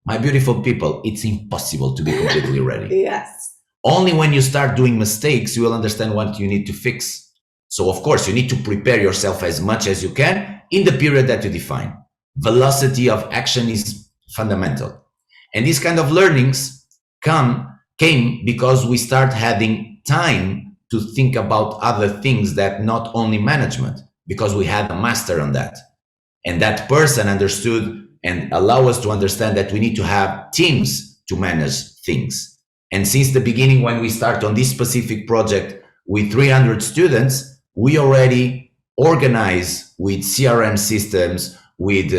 My beautiful people, it's impossible to be completely ready. Yes. Only when you start doing mistakes, you will understand what you need to fix. So of course, you need to prepare yourself as much as you can in the period that you define. Velocity of action is fundamental. And these kind of learnings came because we start having time to think about other things that not only management, because we had a master on that. And that person understood and allow us to understand that we need to have teams to manage things. And since the beginning, when we start on this specific project with 300 students, we already organize with CRM systems, with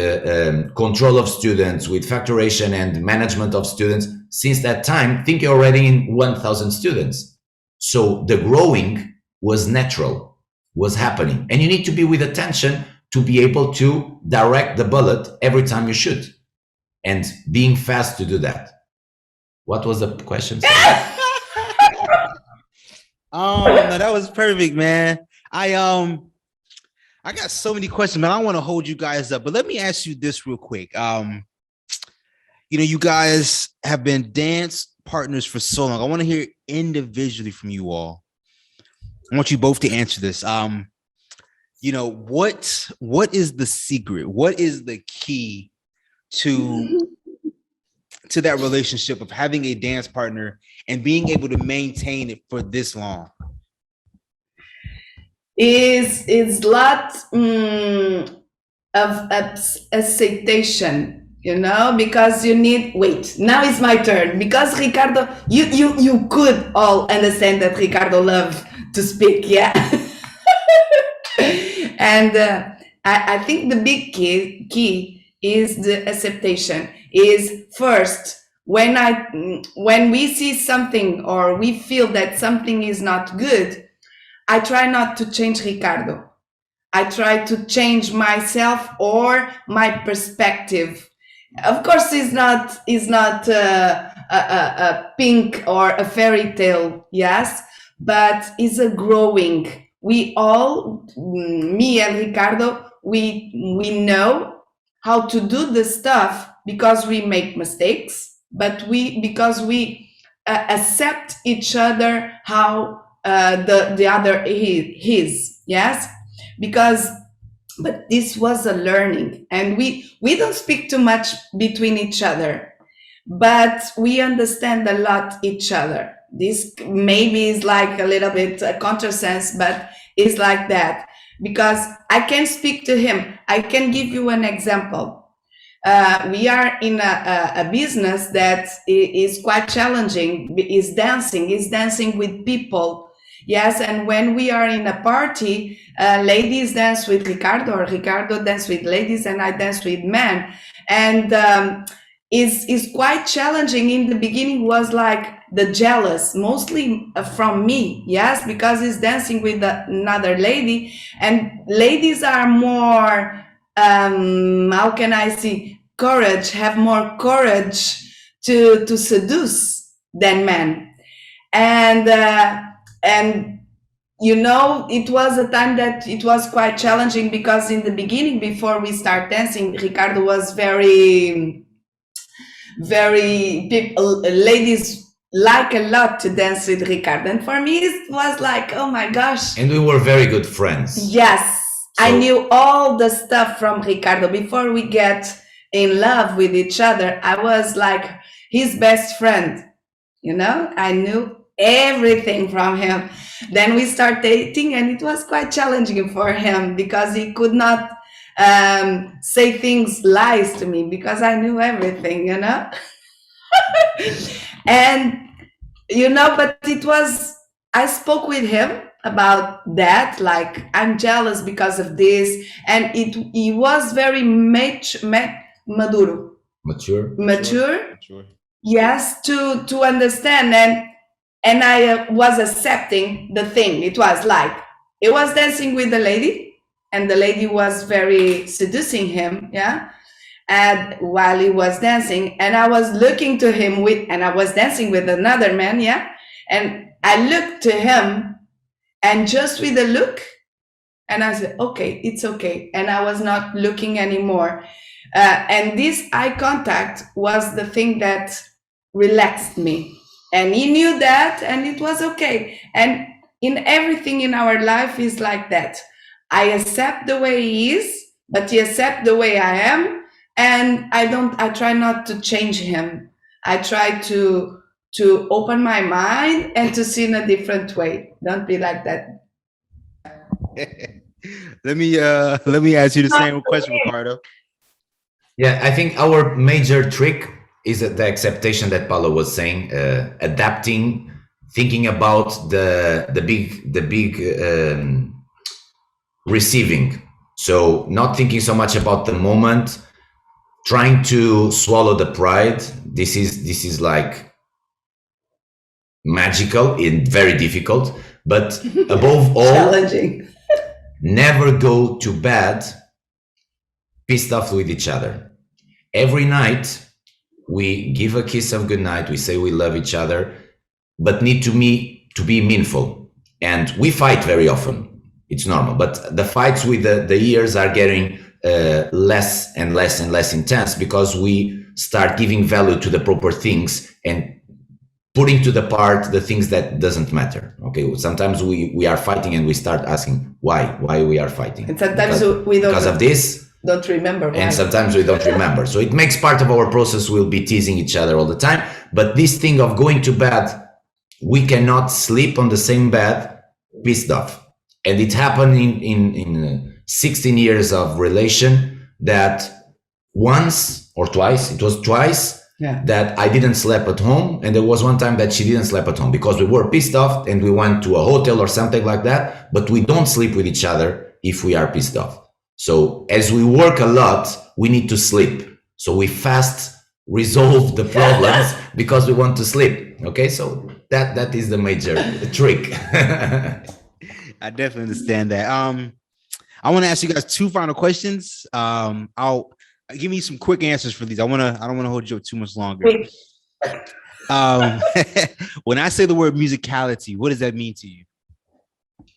control of students, with facturation and management of students. Since that time, think you're already in 1,000 students. So the growing was natural, was happening. And you need to be with attention to be able to direct the bullet every time you shoot. And being fast to do that. What was the question? No, that was perfect, man. I got so many questions, man. I don't want to hold you guys up, but let me ask you this real quick. You guys have been dance partners for so long. I want to hear individually from you all. I want you both to answer this. What is the secret? What is the key to that relationship of having a dance partner and being able to maintain it for this long? Is lot of acceptation, because you need. Wait, now it's my turn, because Ricardo, you could all understand that Ricardo loved to speak, yeah. And I think the big key is the acceptation. Is first, when we see something or we feel that something is not good, I try not to change Ricardo. I try to change myself or my perspective. Of course, it's not a pink or a fairy tale, yes, but it's a growing. We all, me and Ricardo, we know how to do the stuff because we make mistakes, but because we accept each other how the other is, yes, but this was a learning, and we don't speak too much between each other, but we understand a lot each other. This maybe is like a little bit a countersense, but it's like that, because I can speak to him. I can give you an example. We are in a business that is quite challenging, is dancing with people. Yes, and when we are in a party, ladies dance with Ricardo, or Ricardo dance with ladies, and I dance with men. And is quite challenging. In the beginning was like the jealous, mostly from me, yes, because he's dancing with another lady, and ladies are more, how can I say, have more courage to seduce than men. And it was a time that it was quite challenging, because in the beginning, before we start dancing, Ricardo was very ladies like a lot to dance with Ricardo, and for me it was like, oh my gosh. And we were very good friends. Yes, so I knew all the stuff from Ricardo before we get in love with each other. I was like his best friend, you know, I knew everything from him. Then we started dating, and it was quite challenging for him because he could not say things lies to me because I knew everything, you know. And you know, but it was, I spoke with him about that, like I'm jealous because of this, and he was very maduro, Mature. Sure. yes, to understand. And I was accepting the thing. It was like he was dancing with the lady, and the lady was very seducing him, yeah. And while he was dancing, and I was looking to him and I was dancing with another man, yeah. And I looked to him, and just with a look, and I said, okay, it's okay. And I was not looking anymore. And this eye contact was the thing that relaxed me. And he knew that, and it was okay. And in everything in our life is like that. I accept the way he is, but he accepts the way I am. And I try not to change him. I try to open my mind and to see in a different way. Don't be like that. Let me ask you the same question, Ricardo. Yeah, I think our major trick is the acceptation that Paula was saying, adapting, thinking about the big receiving. So not thinking so much about the moment, trying to swallow the pride. This is like magical and very difficult, but above all, challenging. Never go to bed pissed off with each other. Every night we give a kiss of goodnight, we say we love each other, but need to be meaningful. And we fight very often. It's normal, but the fights with the years are getting less and less and less intense because we start giving value to the proper things and putting to the part the things that doesn't matter. Okay, sometimes we are fighting and we start asking why we are fighting. And sometimes we don't, because of this, don't remember why. And sometimes we don't remember. So it makes part of our process. We'll be teasing each other all the time. But this thing of going to bed, we cannot sleep on the same bed pissed off. And it happened in 16 years of relation that once or twice, it was twice, that I didn't sleep at home. And there was one time that she didn't sleep at home because we were pissed off and we went to a hotel or something like that. But we don't sleep with each other if we are pissed off. So as we work a lot, we need to sleep. So we fast resolve the problems because we want to sleep. Okay, so that is the major trick. I definitely understand that. I want to ask you guys two final questions. I'll give me some quick answers for these. I don't want to hold you up too much longer. When I say the word musicality, what does that mean to you?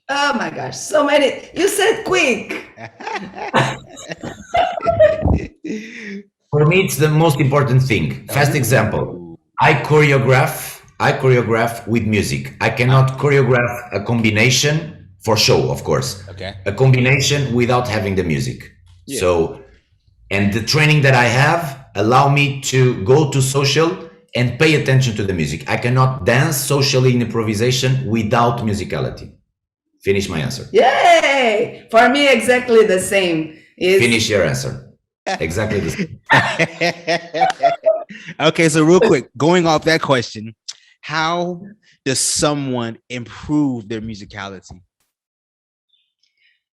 Oh my gosh, so many. You said quick. For me, it's the most important thing. First example, I choreograph with music. I cannot choreograph a combination for show, of course. Okay. A combination without having the music. Yeah. So, and the training that I have allow me to go to social and pay attention to the music. I cannot dance socially in improvisation without musicality. Finish my answer. Yay! For me, exactly the same. Finish your answer. Exactly the same. Okay, so real quick, going off that question, how does someone improve their musicality?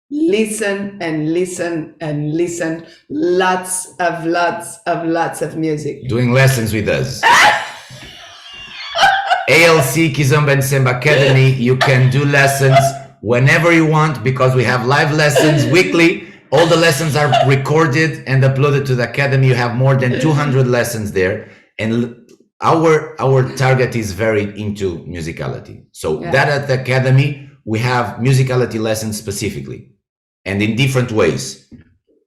Listen and listen and listen. Lots of music. Doing lessons with us. ALC Kizomba and Semba Academy. You can do lessons whenever you want because we have live lessons weekly. All the lessons are recorded and uploaded to the academy. You have more than 200 lessons there. And our target is very into musicality. So that at the academy, we have musicality lessons specifically and in different ways.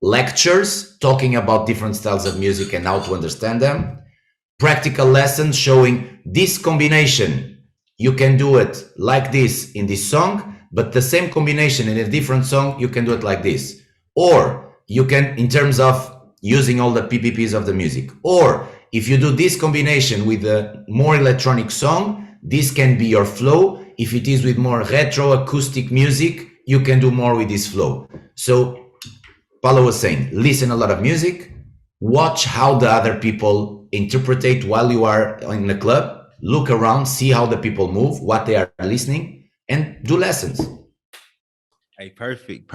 Lectures talking about different styles of music and how to understand them. Practical lessons showing this combination. You can do it like this in this song, but the same combination in a different song, you can do it like this. Or you can, in terms of using all the PPPs of the music. Or if you do this combination with a more electronic song, this can be your flow. If it is with more retro acoustic music, you can do more with this flow. So Paula was saying, listen a lot of music, watch how the other people interpret while you are in the club, look around, see how the people move, what they are listening, and do lessons. Hey, perfect.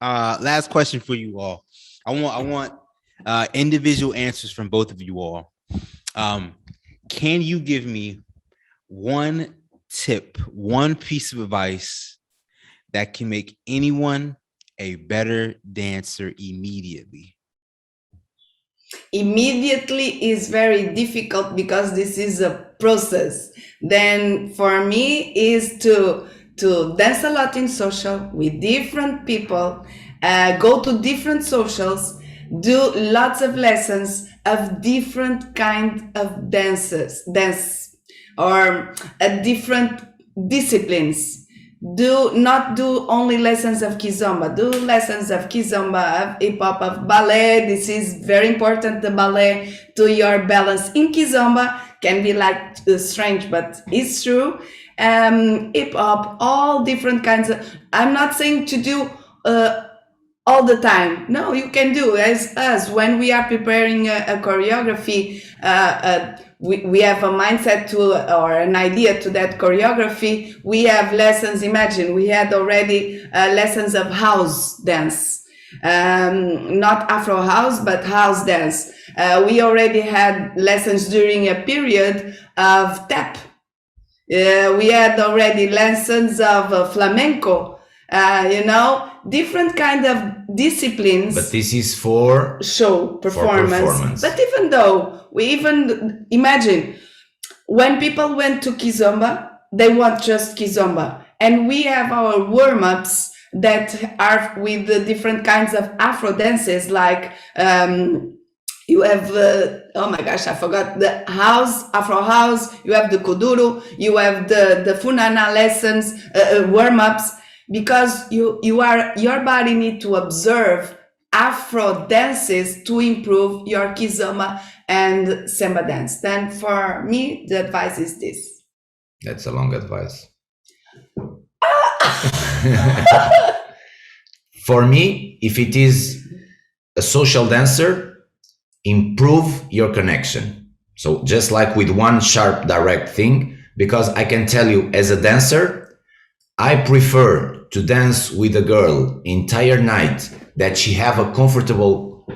Last question for you all. I want individual answers from both of you all. Can you give me one tip, one piece of advice that can make anyone a better dancer immediately? Immediately is very difficult because this is a process. Then for me is to dance a lot in social with different people, go to different socials, do lots of lessons of different kind of dance or different disciplines. Do not do only lessons of kizomba, do lessons of kizomba, of hip hop, of ballet. This is very important, the ballet, to your balance in kizomba. Can be like strange, but it's true. Hip hop, all different kinds of, I'm not saying to do all the time. No, you can do as us when we are preparing a choreography. We have a mindset to, or an idea to that choreography. We have lessons. Imagine we had already lessons of house dance, not Afro house, but house dance. We already had lessons during a period of tap. We had already lessons of flamenco. Different kind of disciplines. But this is for show performance. But even though we even imagine when people went to kizomba, they want just kizomba, and we have our warm-ups that are with the different kinds of Afro dances, like you have oh my gosh, I forgot the house, Afro house. You have the kuduro, you have the funana lessons, warm-ups. Because your body need to observe Afro dances to improve your kizomba and samba dance. Then for me, the advice is this. That's a long advice. For me, if it is a social dancer, improve your connection. So just like with one sharp, direct thing, because I can tell you as a dancer, I prefer to dance with a girl entire night that she have a comfortable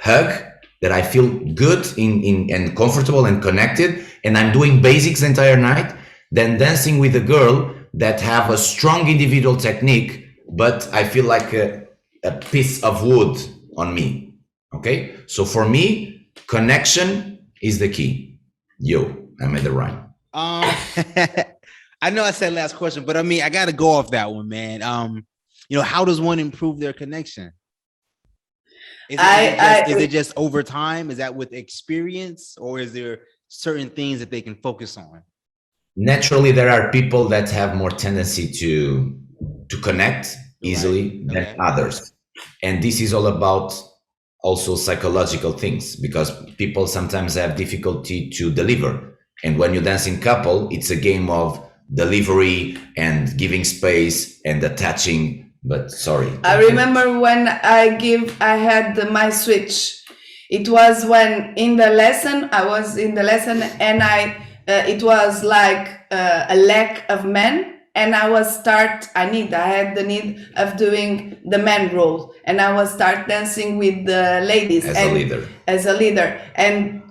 hug, that I feel good and comfortable and connected, and I'm doing basics the entire night, than dancing with a girl that have a strong individual technique, but I feel like a piece of wood on me. Okay, so for me, connection is the key. I made the rhyme. I know I said last question, but I mean, I got to go off that one, man. How does one improve their connection? Is it just over time? Is that with experience, or is there certain things that they can focus on? Naturally, there are people that have more tendency to connect easily than others. And this is all about also psychological things, because people sometimes have difficulty to deliver. And when you dance in couple, it's a game of delivery and giving space and attaching. But sorry, I remember when I had my switch. It was when I was in the lesson, and it was like a lack of men, and I had the need of doing the man role, and I was start dancing with the ladies as a leader. And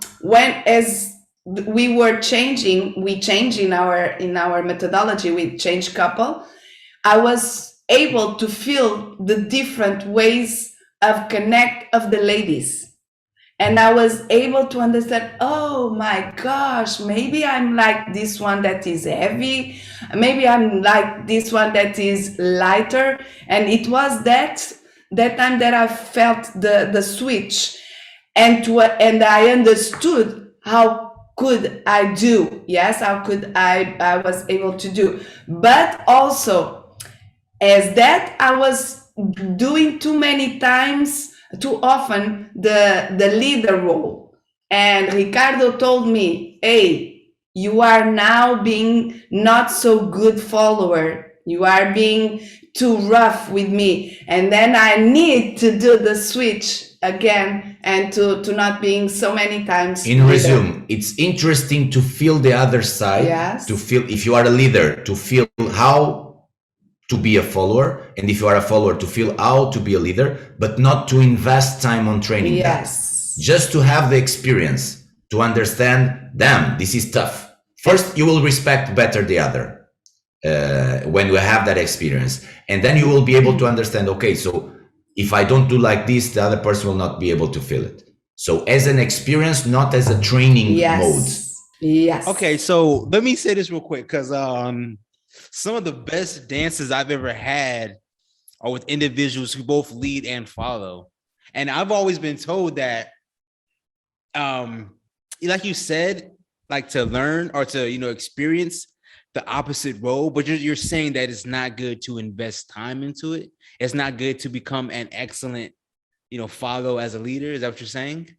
as we were we changed in our methodology, we changed couple, I was able to feel the different ways of connect of the ladies. And I was able to understand, oh my gosh, maybe I'm like this one that is heavy. Maybe I'm like this one that is lighter. And it was that time that I felt the switch, and I understood how could I do? Yes, how could I was able to do. But also, as that I was doing too many times too often the leader role. And Ricardo told me, hey, you are now being not so good follower. You are being too rough with me. And then I need to do the switch again and to not being so many times. In resume, it's interesting to feel the other side, yes. To feel, if you are a leader, to feel how to be a follower, and if you are a follower, to feel how to be a leader, but not to invest time on training yes. that. Just to have the experience, to understand, damn, this is tough. First, you will respect better the other when you have that experience. And then you will be able to understand, okay, so if I don't do like this, the other person will not be able to feel it. So as an experience, not as a training mode. Yes. Okay, so let me say this real quick, because some of the best dances I've ever had are with individuals who both lead and follow. And I've always been told that, like you said, like to learn or to, experience the opposite role, but you're saying that it's not good to invest time into it. It's not good to become an excellent, follow as a leader. Is that what you're saying?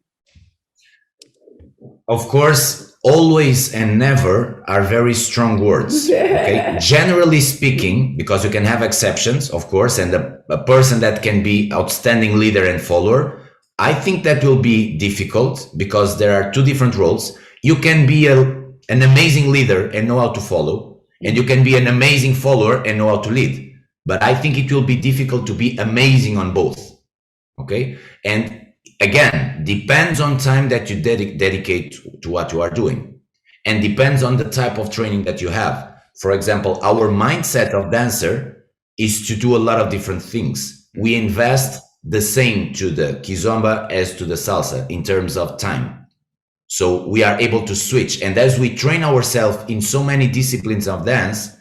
Of course, always and never are very strong words. Okay? Generally speaking, because you can have exceptions, of course, and a person that can be outstanding leader and follower, I think that will be difficult because there are two different roles. You can be an amazing leader and know how to follow, and you can be an amazing follower and know how to lead. But I think it will be difficult to be amazing on both. Okay? And again, depends on time that you dedicate to what you are doing, and depends on the type of training that you have. For example, our mindset of dancer is to do a lot of different things. We invest the same to the kizomba as to the salsa in terms of time. So we are able to switch. And as we train ourselves in so many disciplines of dance,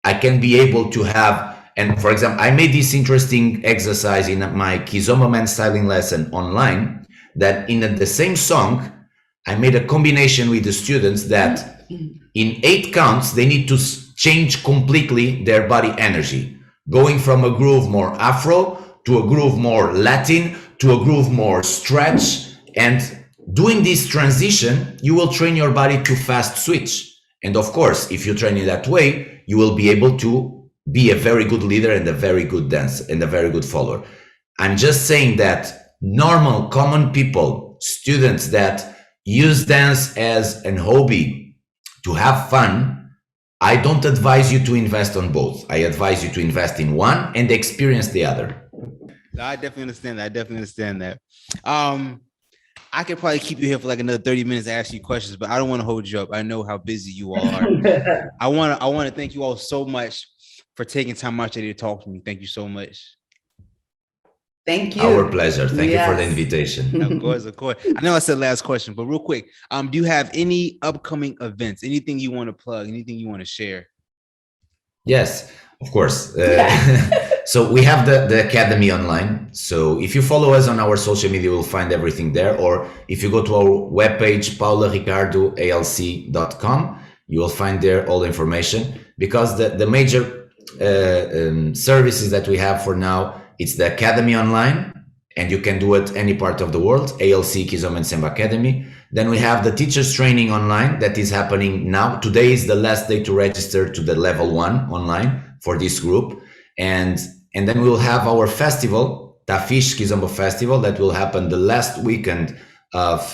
I can be able to have, and for example, I made this interesting exercise in my Kizomba man styling lesson online, that in the same song, I made a combination with the students that in 8 counts, they need to change completely their body energy, going from a groove more Afro to a groove more Latin to a groove more stretch. And doing this transition, you will train your body to fast switch. And of course, if you train it that way, you will be able to be a very good leader and a very good dancer and a very good follower. I'm just saying that normal, common people, students that use dance as an hobby to have fun, I don't advise you to invest on both. I advise you to invest in one and experience the other. I definitely understand that. I could probably keep you here for like another 30 minutes to ask you questions, but I don't want to hold you up. I know how busy you are. I want to thank you all so much for taking time out today to talk to me. Thank you so much. Thank you. Our pleasure. Thank you for the invitation. Of course. I know I said last question, but real quick, do you have any upcoming events? Anything you want to plug? Anything you want to share? Yes, of course. So we have the Academy online. So if you follow us on our social media, you'll find everything there. Or if you go to our webpage, paularicardoalc.com, you will find there all the information. Because the major services that we have for now, it's the Academy online, and you can do it any part of the world, ALC Kizomba and Semba Academy. Then we have the teachers training online that is happening now. Today is the last day to register to the level 1 online for this group. And then we will have our festival, Tafish Kizomba Festival, that will happen the last weekend of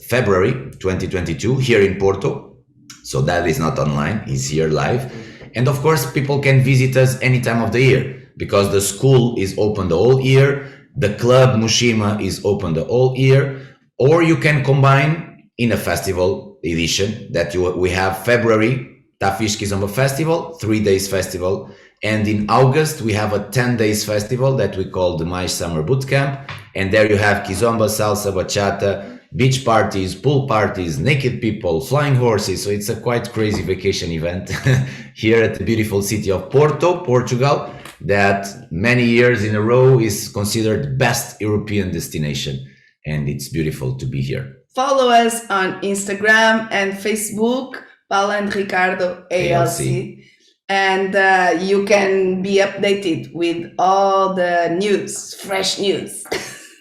February 2022 here in Porto. So that is not online, it's here live. And of course, people can visit us any time of the year because the school is open the whole year. The club Mushima is open the whole year. Or you can combine in a festival edition that we have February, Tafish Kizomba Festival, 3 days festival. And in August, we have a 10 days festival that we call the My Summer Bootcamp. And there you have Kizomba, Salsa, Bachata, beach parties, pool parties, naked people, flying horses. So it's a quite crazy vacation event here at the beautiful city of Porto, Portugal, that many years in a row is considered best European destination. And it's beautiful to be here. Follow us on Instagram and Facebook, Paula and Ricardo ALC. And you can be updated with all the news, fresh news.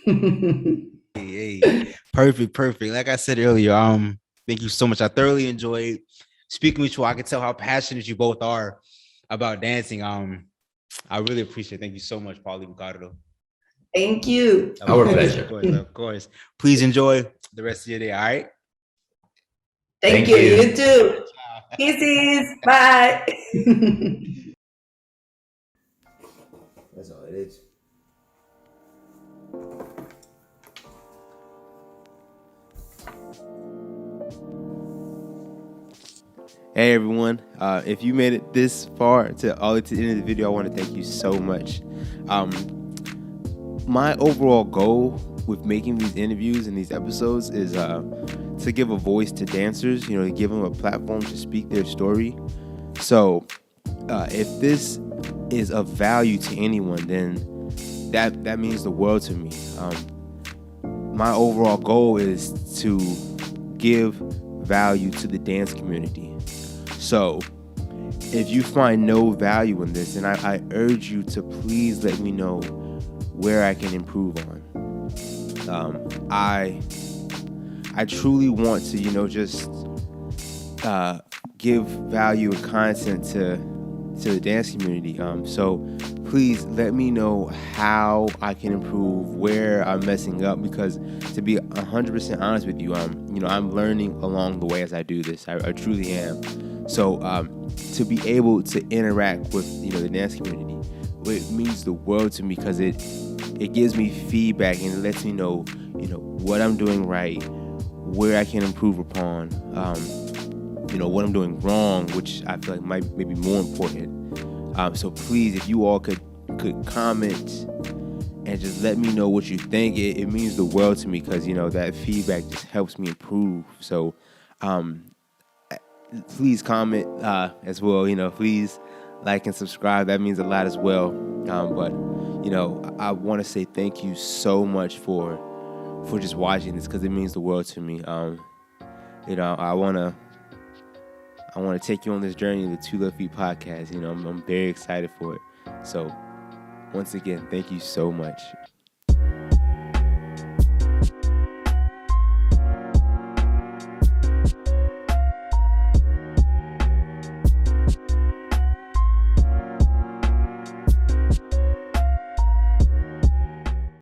Hey, perfect. Like I said earlier, thank you so much. I thoroughly enjoyed speaking with you. I can tell how passionate you both are about dancing. I really appreciate it. Thank you so much, Paula Ricardo. Thank you. Our pleasure. Of course. Please enjoy the rest of your day. All right. Thank Thank you. you. You too. Kisses. Bye. That's all it is. Hey everyone, if you made it this far to all to the end of the video, I want to thank you so much. My overall goal with making these interviews and these episodes is to give a voice to dancers, to give them a platform to speak their story. So if this is of value to anyone, then that means the world to me. My overall goal is to give value to the dance community. So, if you find no value in this, then I urge you to please let me know where I can improve on. I truly want to, just give value and content to the dance community. So please let me know how I can improve, where I'm messing up, because to be 100% honest with you, I'm learning along the way as I do this. I truly am. So to be able to interact with the dance community, it means the world to me, because it gives me feedback and it lets me know what I'm doing right, where I can improve upon, what I'm doing wrong, which I feel like might maybe more important. So please, if you all could comment and just let me know what you think, it means the world to me, because that feedback just helps me improve. So please comment as well. Please like and subscribe. That means a lot as well. But I want to say thank you so much for just watching this, because it means the world to me. I want to take you on this journey of the Two Left Feet podcast. I'm very excited for it. So once again, thank you so much.